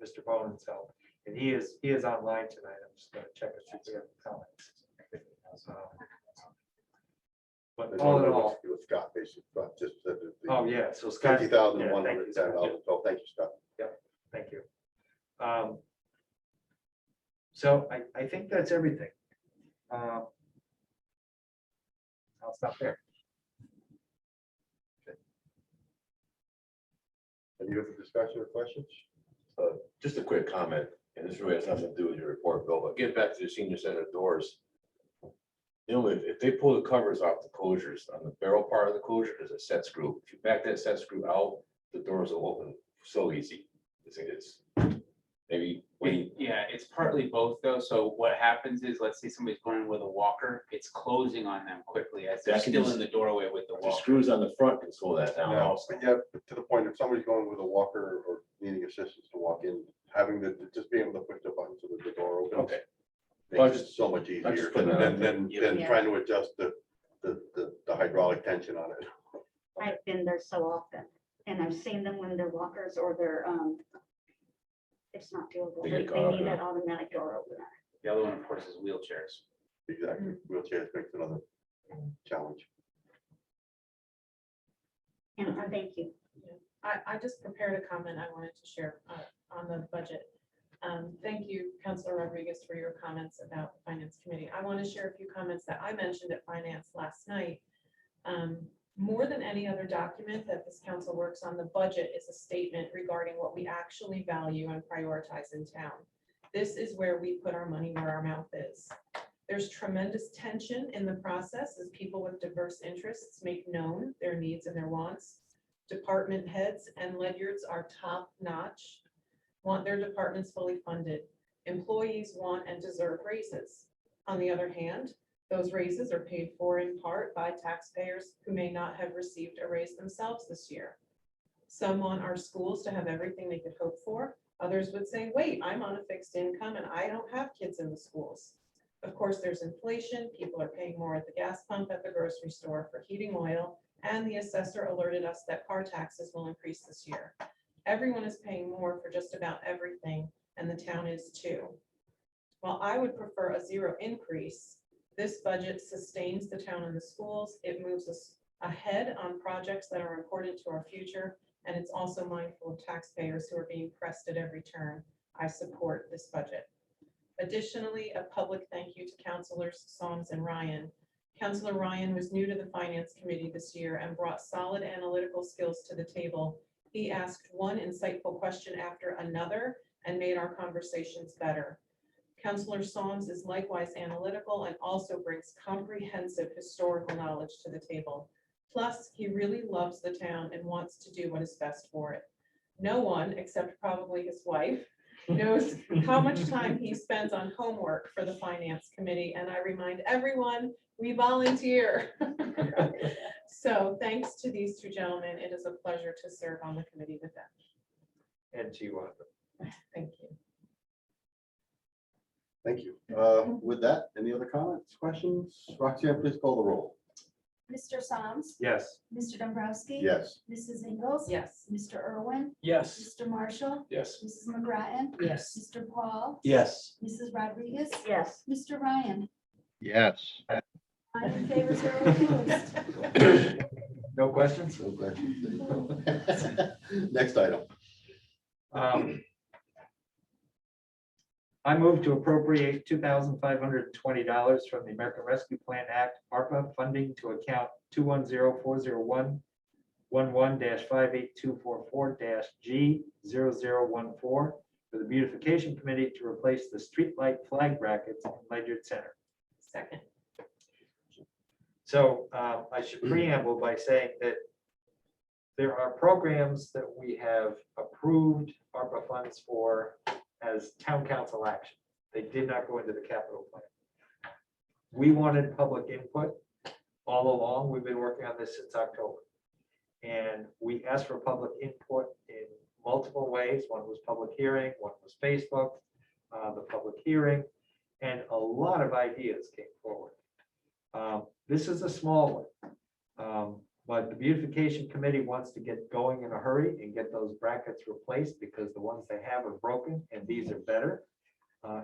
Mr. Bonin's help. And he is online tonight. I'm just gonna check if he has comments. But all in all, It was Scott, basically, Scott just said that. oh yeah, so Scott. $50,110. So thank you, Scott. Thank you. So I think that's everything. I'll stop there. Any other discussion or questions? Just a quick comment, and this really has nothing to do with your report, Bill, but get back to the senior center doors. You know, if they pull the covers off the closures, on the barrel part of the closure, there's a set screw. If you back that set screw out, the doors will open so easy. It's maybe wait. Yeah, it's partly both though. So what happens is, let's say somebody's going in with a walker, it's closing on them quickly as they're That can still just- in the doorway with the The walker. screws on the front can slow that down No, also. but yeah, to the point, if somebody's going with a walker or needing assistance to walk in, having just being able to push the button so that the door opens. Okay. Well, Makes it so much easier just putting that out than there. trying to adjust the hydraulic tension on it. I've been there so often, and I've seen them when they're walkers or they're, it's not doable. They They get caught up need in that automatic door opener. The other one, of course, is wheelchairs. Exactly. Wheelchairs makes another challenge. And thank you. I just prepared a comment I wanted to share on the budget. Thank you, Councilor Rodriguez, for your comments about the Finance Committee. I want to share a few comments that I mentioned at Finance last night. More than any other document that this council works on, the budget is a statement regarding what we actually value and prioritize in town. This is where we put our money where our mouth is. There's tremendous tension in the process as people with diverse interests make known their needs and their wants. Department heads and Ledyards are top notch, want their departments fully funded. Employees want and deserve raises. On the other hand, those raises are paid for in part by taxpayers who may not have received a raise themselves this year. Some want our schools to have everything they could hope for. Others would say, wait, I'm on a fixed income and I don't have kids in the schools. Of course, there's inflation. People are paying more at the gas pump at the grocery store for heating oil, and the assessor alerted us that car taxes will increase this year. Everyone is paying more for just about everything, and the town is too. While I would prefer a zero increase, this budget sustains the town and the schools. It moves us ahead on projects that are important to our future, and it's also mindful of taxpayers who are being pressed at every turn. I support this budget. Additionally, a public thank you to Councilors Psalms and Ryan. Councilor Ryan was new to the Finance Committee this year and brought solid analytical skills to the table. He asked one insightful question after another and made our conversations better. Councilor Psalms is likewise analytical and also brings comprehensive historical knowledge to the table. Plus, he really loves the town and wants to do what is best for it. No one, except probably his wife, knows how much time he spends on homework for the Finance Committee, and I remind everyone, we volunteer. So thanks to these two gentlemen, it is a pleasure to serve on the committee with them. And to you. Thank you. Thank you. With that, any other comments, questions? Roxanne, please call the roll. Mr. Psalms, Yes. Mr. Dombrowski. Yes. Mrs. Ingles. Yes. Mr. Irwin, Yes. Mr. Marshall, Yes. Mrs. McGrattan. Yes. Mr. Paul, Yes. Mrs. Rodriguez. Yes. Mr. Ryan. Yes. 9 in favor, 0 opposed. No questions? No questions. Next item. I move to appropriate $2,520 from the American Rescue Plan Act, ARPA funding to account 210-401-58244-G0014 for the Beautification Committee to replace the streetlight flag brackets in Ledyard Center. Second. So I should preamble by saying that there are programs that we have approved ARPA funds for as town council action. They did not go into the capital plan. We wanted public input all along. We've been working on this since October. And we asked for public input in multiple ways. One was public hearing, one was Facebook, the public hearing, and a lot of ideas came forward. This is a small one. But the beautification committee wants to get going in a hurry and get those brackets replaced because the ones they have are broken and these are better.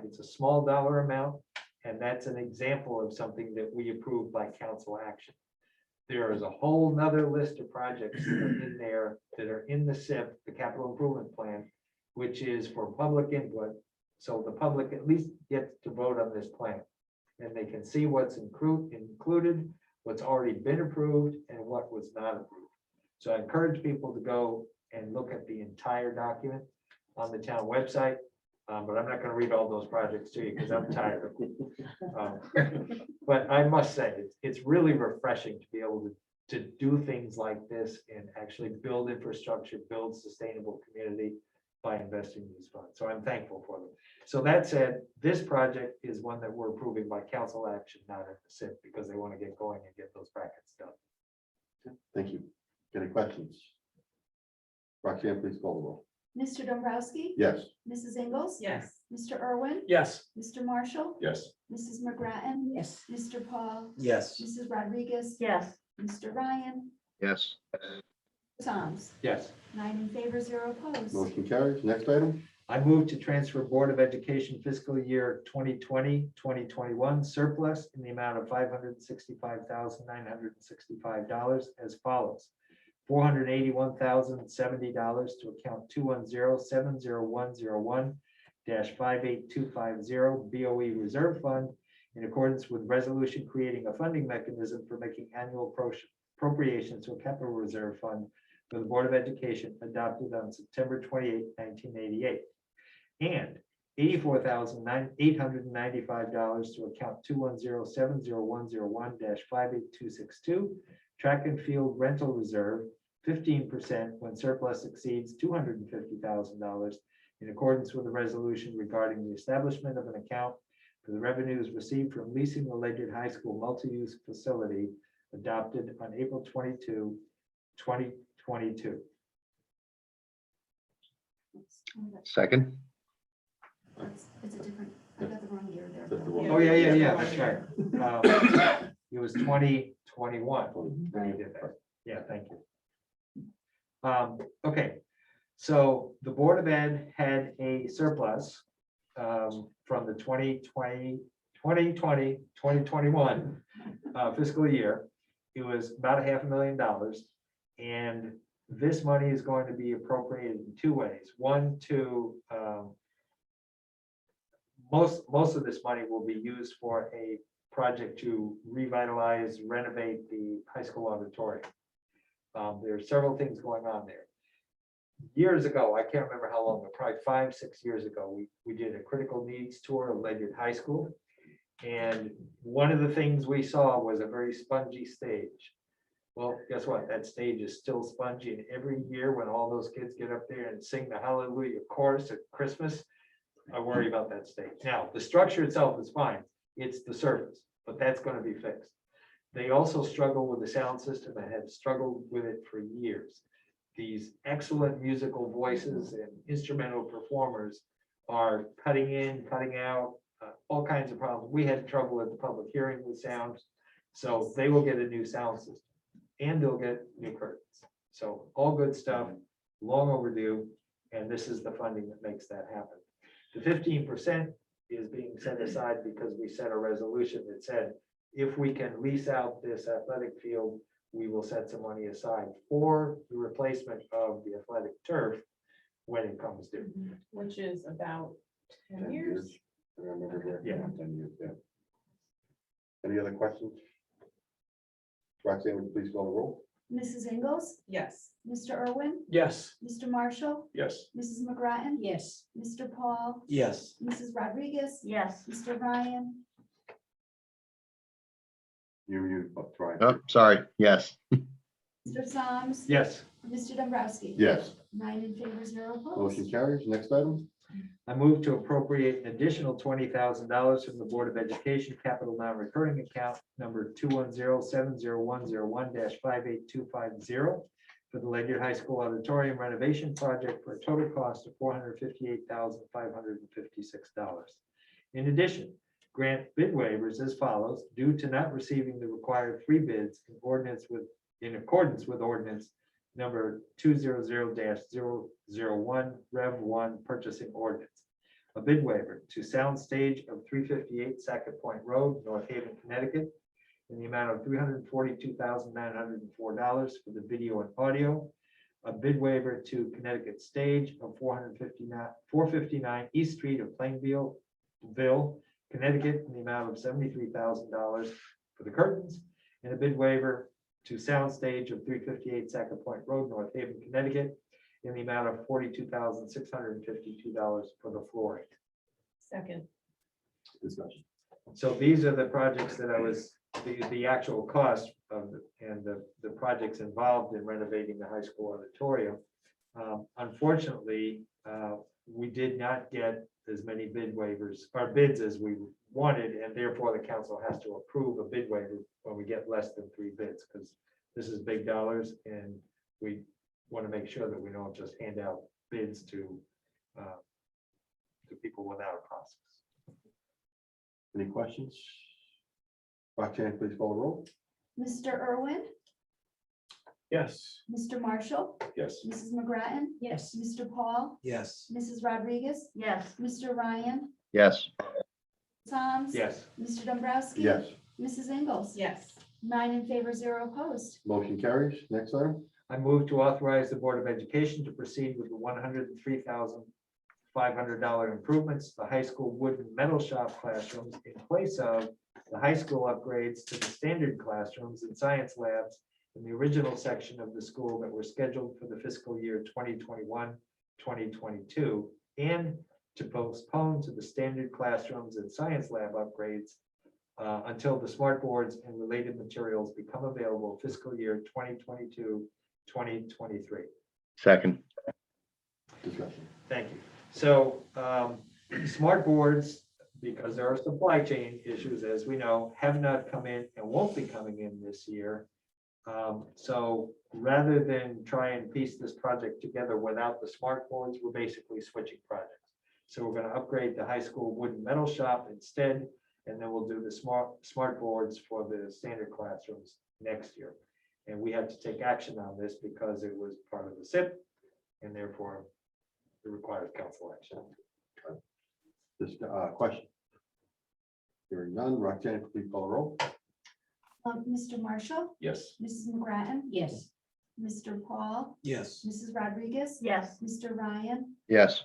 It's a small dollar amount, and that's an example of something that we approved by council action. There is a whole nother list of projects that are in there that are in the SIP, the capital improvement plan, which is for public input. So the public at least gets to vote on this plan. And they can see what's included, what's already been approved, and what was not approved. So I encourage people to go and look at the entire document on the town website. But I'm not going to read all those projects to you because I'm tired of them. But I must say, it's really refreshing to be able to do things like this and actually build infrastructure, build sustainable community by investing these funds. So I'm thankful for them. So that said, this project is one that we're approving by council action, not at the SIP, because they want to get going and get those brackets done. Thank you. Any questions? Roxanne, please call the roll. Mr. Dombrowski? Yes. Mrs. Ingles? Yes. Mr. Irwin? Yes. Mr. Marshall? Yes. Mrs. McGrattan? Yes. Mr. Paul? Yes. Mrs. Rodriguez? Yes. Mr. Ryan? Yes. Toms? Yes. 9 in favor, 0 opposed. Motion carries. Next item. I move to transfer Board of Education fiscal year 2020-2021 surplus in the amount of $565,965 as follows. $481,070 to account 210-70101-58250 BOE Reserve Fund in accordance with resolution creating a funding mechanism for making annual appropriations to a capital reserve fund for the Board of Education adopted on September 28, 1988. And $84,895 to account 210-70101-58262 track and field rental reserve 15% when surplus exceeds $250,000 in accordance with the resolution regarding the establishment of an account for the revenues received from leasing the Ledyard High School multi-use facility adopted on April 22, 2022. Second. It's a different, I got the wrong year there. That's the Bill. one. Oh, yeah, that's right. It was 2021 when you did that. Yeah, thank you. Okay, so the Board of Ed had a surplus from the 2021 fiscal year. It was about $500,000. And this money is going to be appropriated in two ways. One, to most of this money will be used for a project to revitalize, renovate the high school auditorium. There are several things going on there. Years ago, I can't remember how long, but probably 5-6 years ago, we did a critical needs tour of Ledyard High School. And one of the things we saw was a very spongy stage. Well, guess what? That stage is still spongy. And every year when all those kids get up there and sing the Hallelujah chorus at Christmas, I worry about that stage. Now, the structure itself is fine. It's the surface, but that's going to be fixed. They also struggle with the sound system and have struggled with it for years. These excellent musical voices and instrumental performers are cutting in, cutting out, all kinds of problems. We had trouble at the public hearing with sound. So they will get a new sound system and they'll get new curtains. So all good stuff, long overdue. And this is the funding that makes that happen. The 15% is being set aside because we set a resolution that said, if we can lease out this athletic field, we will set some money aside for the replacement of the athletic turf when it comes due. Which is about 10 years. I remember that. Yeah. 10 years, yeah. Any other questions? Roxanne, would you please call the roll? Mrs. Ingles? Yes. Mr. Irwin? Yes. Mr. Marshall? Yes. Mrs. McGrattan? Yes. Mr. Paul? Yes. Mrs. Rodriguez? Yes. Mr. Ryan? You, try. Oh, sorry. Yes. Mr. Soms? Yes, Mr. Dombrowski? Yes, 9 in favor, 0 opposed. motion carries. Next item. I move to appropriate an additional $20,000 from the Board of Education capital non-recurring account number 210-70101-58250 for the Ledyard High School auditorium renovation project for a total cost of $458,556. In addition, grant bid waivers as follows, due to not receiving the required 3 bids in accordance with ordinance number 200-001, Rev 1 purchasing ordinance. A bid waiver to Soundstage of 358 Sackett Point Road, North Haven, Connecticut, in the amount of $342,904 for the video and audio. A bid waiver to Connecticut Stage of 459 East Street of Plainville, Connecticut, in the amount of $73,000 for the curtains. And a bid waiver to Soundstage of 358 Sackett Point Road, North Haven, Connecticut, in the amount of $42,652 for the flooring. Second. Discussion. So these are the projects that the actual cost of, and the projects involved in renovating the high school auditorium. Unfortunately, we did not get as many bid waivers or bids as we wanted, and therefore the council has to approve a bid waiver when we get less than 3 bids, because this is big dollars, and we want to make sure that we don't just hand out bids to people without a process. Any questions? Roxanne, please call the roll. Mr. Irwin, Yes. Mr. Marshall, Yes. Mrs. McGrattan, Yes. Mr. Paul, Yes. Mrs. Rodriguez, Yes. Mr. Ryan, Yes. Soms. Yes. Mr. Dombrowski. Yes. Mrs. Ingles. Yes. 9 in favor, 0 opposed. Motion carries. Next item. I move to authorize the Board of Education to proceed with the $103,500 improvements to the high school wood and metal shop classrooms in place of the high school upgrades to the standard classrooms and science labs in the original section of the school that were scheduled for the fiscal year 2021-2022, and to postpone to the standard classrooms and science lab upgrades until the smart boards and related materials become available fiscal year 2022-2023. Second. Discussion. Thank you. So smart boards, because there are supply chain issues, as we know, have not come in and won't be coming in this year. So rather than try and piece this project together without the smart boards, we're basically switching projects. So we're going to upgrade the high school wood and metal shop instead, and then we'll do the smart boards for the standard classrooms next year. And we had to take action on this because it was part of the SIP, and therefore it requires council action. This question. Hearing none. Roxanne, please call the roll. Mr. Marshall, Yes. Mrs. McGrattan, Yes. Mr. Paul, Yes. Mrs. Rodriguez. Yes. Mr. Ryan, Yes.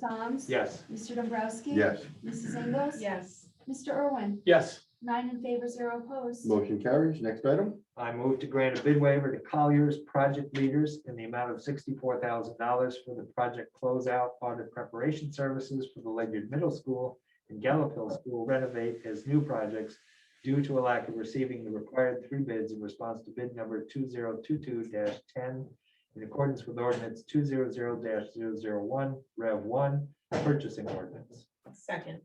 Soms. Yes. Mr. Dombrowski. Yes. Mrs. Ingles. Yes. Mr. Irwin, Yes. 9 in favor, 0 opposed. Motion carries. Next item. I move to grant a bid waiver to Colliers Project Leaders in the amount of $64,000 for the project closeout audit preparation services for the Ledyard Middle School and Gallup Hill School renovate as new projects due to a lack of receiving the required 3 bids in response to bid number 2022-10 in accordance with ordinance 200-001, Rev 1, purchasing ordinance. Second.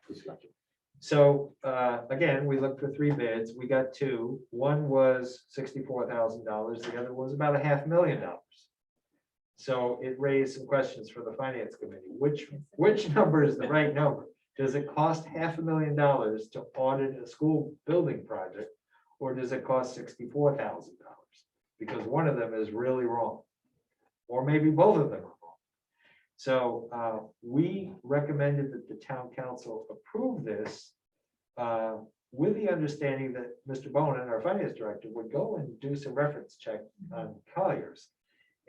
Discussion. So again, we looked for 3 bids. We got 2. One was $64,000. The other was about $500,000. So it raised some questions for the finance committee. Which number is the right number? Does it cost $500,000 to audit a school building project, or does it cost $64,000? Because one of them is really wrong, or maybe both of them are wrong. So we recommended that the town council approve this with the understanding that Mr. Bonin, our finance director, would go and do some reference check on Colliers.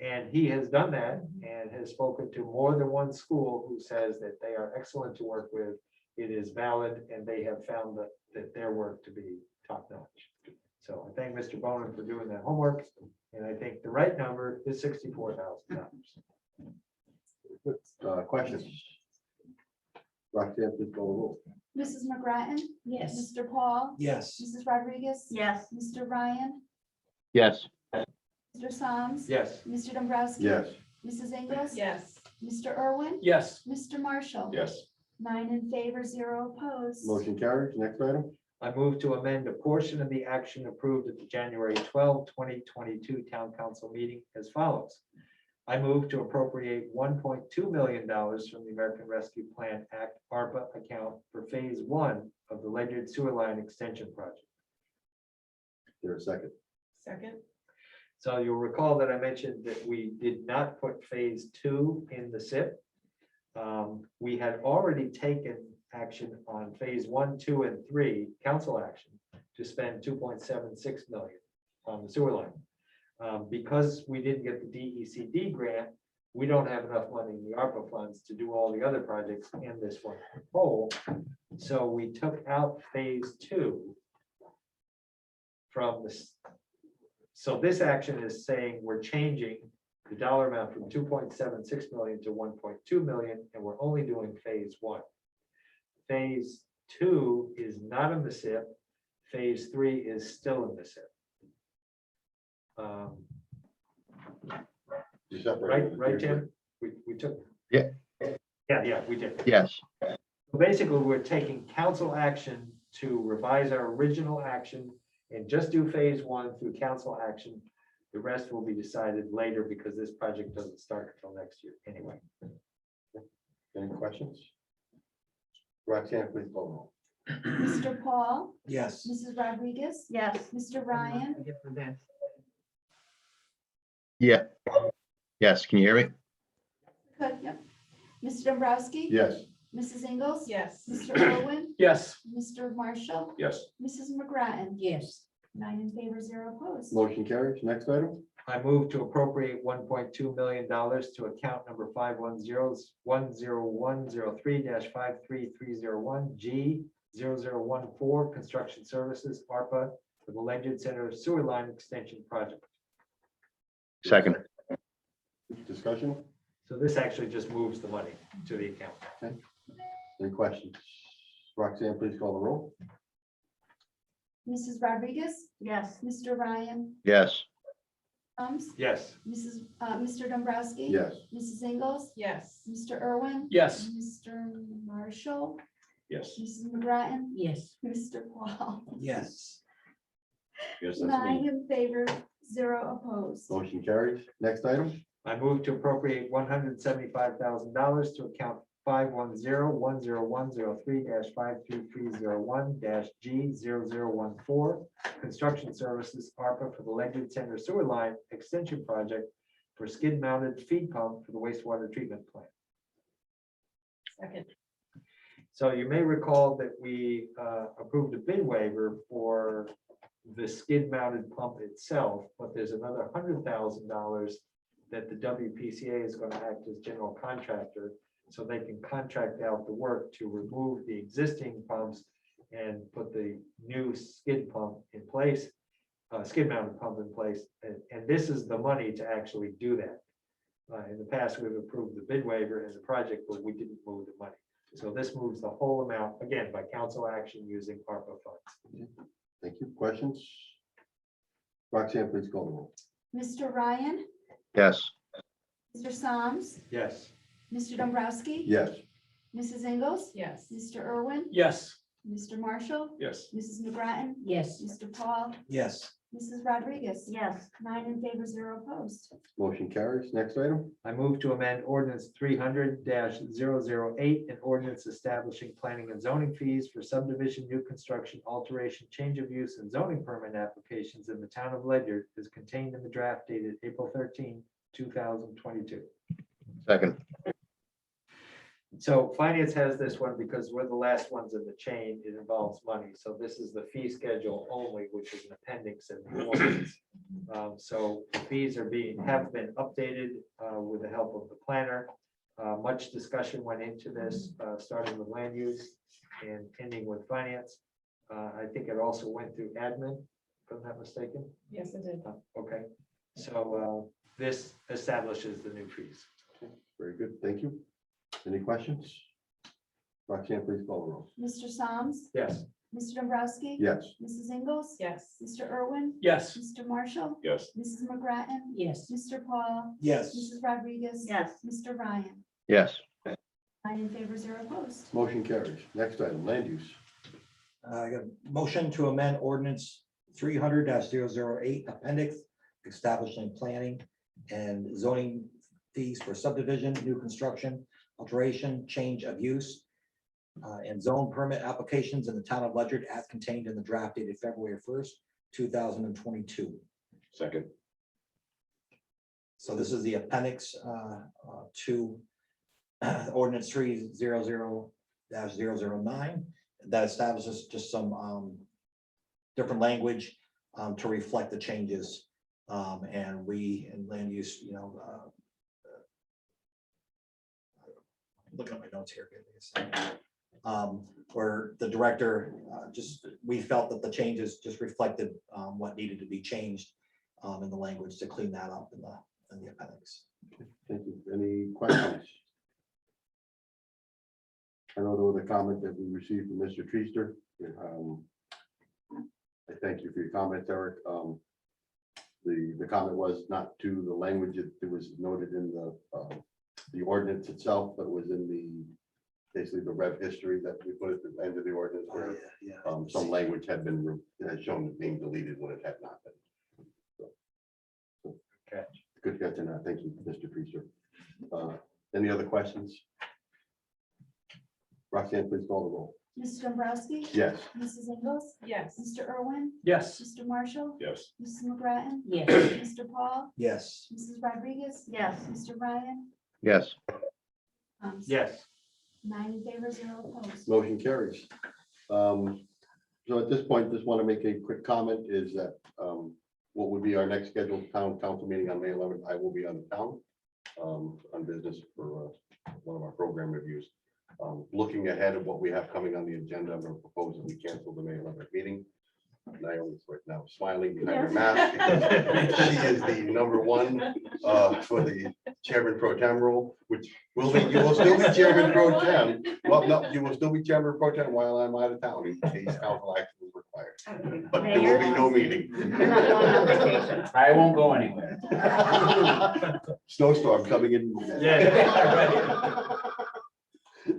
And he has done that and has spoken to more than one school who says that they are excellent to work with. It is valid, and they have found that their work to be top notch. So I thank Mr. Bonin for doing that homework, and I think the right number is $64,000. Questions? Roxanne, please call the roll. Mrs. McGrattan, Yes. Mr. Paul, Yes. Mrs. Rodriguez. Yes. Mr. Ryan, Yes. Mr. Soms. Yes. Mr. Dombrowski. Yes. Mrs. Ingles. Yes. Mr. Irwin. Yes. Mr. Marshall. Yes. 9 in favor, 0 opposed. Motion carries. Next item. I move to amend a portion of the action approved at the January 12, 2022 Town Council meeting as follows. I move to appropriate $1.2 million from the American Rescue Plan Act ARPA account for phase 1 of the Ledyard Sewer Line Extension Project. There a second? Second, So you'll recall that I mentioned that we did not put phase 2 in the SIP. We had already taken action on phase 1, 2, and 3, council action, to spend 2.76 million on the sewer line. Because we didn't get the DECD grant, we don't have enough money in the ARPA funds to do all the other projects in this one whole. So we took out phase 2 from this. So this action is saying we're changing the dollar amount from 2.76 million to 1.2 million, and we're only doing phase 1. Phase 2 is not in the SIP. Phase 3 is still in the SIP. You separated Right, it. Tim? We took. Yeah. Yeah, we did. Yes. So basically, we're taking council action to revise our original action and just do phase 1 through council action. The rest will be decided later because this project doesn't start until next year anyway. Any questions? Roxanne, please call Mr. Paul, Yes. Mrs. Rodriguez, Yes. Mr. Ryan, Yeah. Yes, can you hear me? Cook, yep. Mr. Dombrowski. the roll. Yes. Mrs. Ingles. yes. Mr. Irwin, Yes. Mr. Marshall, Yes. Mrs. McGrattan. Yes. 9 in favor, 0 opposed. Motion carries. Next item? I move to appropriate $1.2 million to account number 510-10103-53301 G0014 Construction Services ARPA for the Ledyard Center Sewer Line Extension Project. Second. Discussion? So this actually just moves the money to the account. Any questions? Roxanne, please call the roll. Mrs. Rodriguez, Yes. Mr. Ryan, Yes. Yes. Mr. Dombrowski. Yes. Mrs. Ingles, Yes. Mr. Irwin. Yes. Mr. Marshall, Yes. Mrs. McGrattan, Yes. Mr. Paul. Yes. Yes, that's 9 me. in favor, 0 opposed. Motion carries. Next item? I move to appropriate $175,000 to account 510-10103-53301 G0014 Construction Services ARPA for the Ledyard Center Sewer Line Extension Project for skid mounted feed pump for the wastewater treatment plant. Second, So you may recall that we approved a bid waiver for the skid mounted pump itself, but there's another $100,000 that the WPCA is going to act as general contractor, so they can contract out the work to remove the existing pumps and put the new skid pump in place, skid mounted pump in place. And this is the money to actually do that. In the past, we've approved the bid waiver as a project, but we didn't move the money. So this moves the whole amount, again, by council action using ARPA funds. Thank you. Questions? Roxanne, please call the roll. Mr. Ryan, Yes. Mr. Soms, Yes. Mr. Dombrowski. Yes. Mrs. Ingles, yes. Mr. Irwin, Yes. Mr. Marshall, Yes. Mrs. McGrattan, Yes. Mr. Paul, Yes. Mrs. Rodriguez. Yes. 9 in favor, 0 opposed. Motion carries. Next item? I move to amend ordinance 300-008 and ordinance establishing planning and zoning fees for subdivision, new construction, alteration, change of use, and zoning permit applications in the town of Ledyard is contained in the draft dated April 13, 2022. Second. So finance has this one because we're the last ones in the chain. It involves money. So this is the fee schedule only, which is an appendix in the ordinance. So fees have been updated with the help of the planner. Much discussion went into this, starting with land use and ending with finance. I think it also went through admin, if I'm not mistaken. Yes, it did. Okay, so this establishes the new fees. Very good. Thank you. Any questions? Roxanne, please call the roll. Mr. Soms, Yes. Mr. Dombrowski. Yes. Mrs. Ingles. Yes. Mr. Irwin, Yes. Mr. Marshall, Yes. Mrs. McGrattan, Yes. Mr. Paul, Yes. Mrs. Rodriguez. Yes. Mr. Ryan, Yes. 9 in favor, 0 opposed. Motion carries. Next item, land use. I got a motion to amend ordinance 300-008 appendix establishing planning and zoning fees for subdivision, new construction, alteration, change of use, and zone permit applications in the town of Ledyard as contained in the draft dated February 1st, 2022. Second. So this is the appendix to ordinance 300-009 that establishes just some different language to reflect the changes. And we in land use, looking at my notes here. Give me a second. Where the director we felt that the changes just reflected what needed to be changed in the language to clean that up in the appendix. Thank you. Any questions? I know there was a comment that we received from Mr. Treaster. I thank you for your comments, Eric. The comment was not to the language that was noted in the ordinance itself, but was in basically the rev history that we put at the end of the ordinance where some language had shown as being deleted when it had not been. So, good catch on that. Thank you, Mr. Treaster. Any other questions? Roxanne, please call the roll. Mr. Dombrowski? Yes. Mrs. Ingles? Yes. Mr. Irwin? Yes. Mr. Marshall? Yes. Mrs. McGrattan? Yes. Mr. Paul? Yes. Mrs. Rodriguez? Yes. Mr. Ryan? Yes. Yes. 9 in favor, 0 opposed. Motion carries. So at this point, just want to make a quick comment is that what would be our next scheduled town council meeting on May 11th, I will be on the town on business for one of our program reviews. Looking ahead of what we have coming on the agenda, I'm going to propose that we cancel the May 11th meeting. Naomi's right now smiling behind her mask. Because she is the number one for the chairman pro tem role, which will be, you will still be chairman pro tem. Well, no, you will still be chairman pro tem while I'm out of town in case council action is required. But there will be no meeting. You're not going on vacation. I won't go anywhere. Snowstorm coming in. Yeah.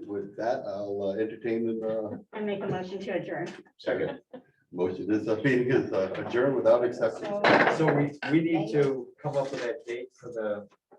With that, I'll entertain the I make a motion to adjourn. Second. motion. This meeting is adjourned without exception. So we need to come up with that date for the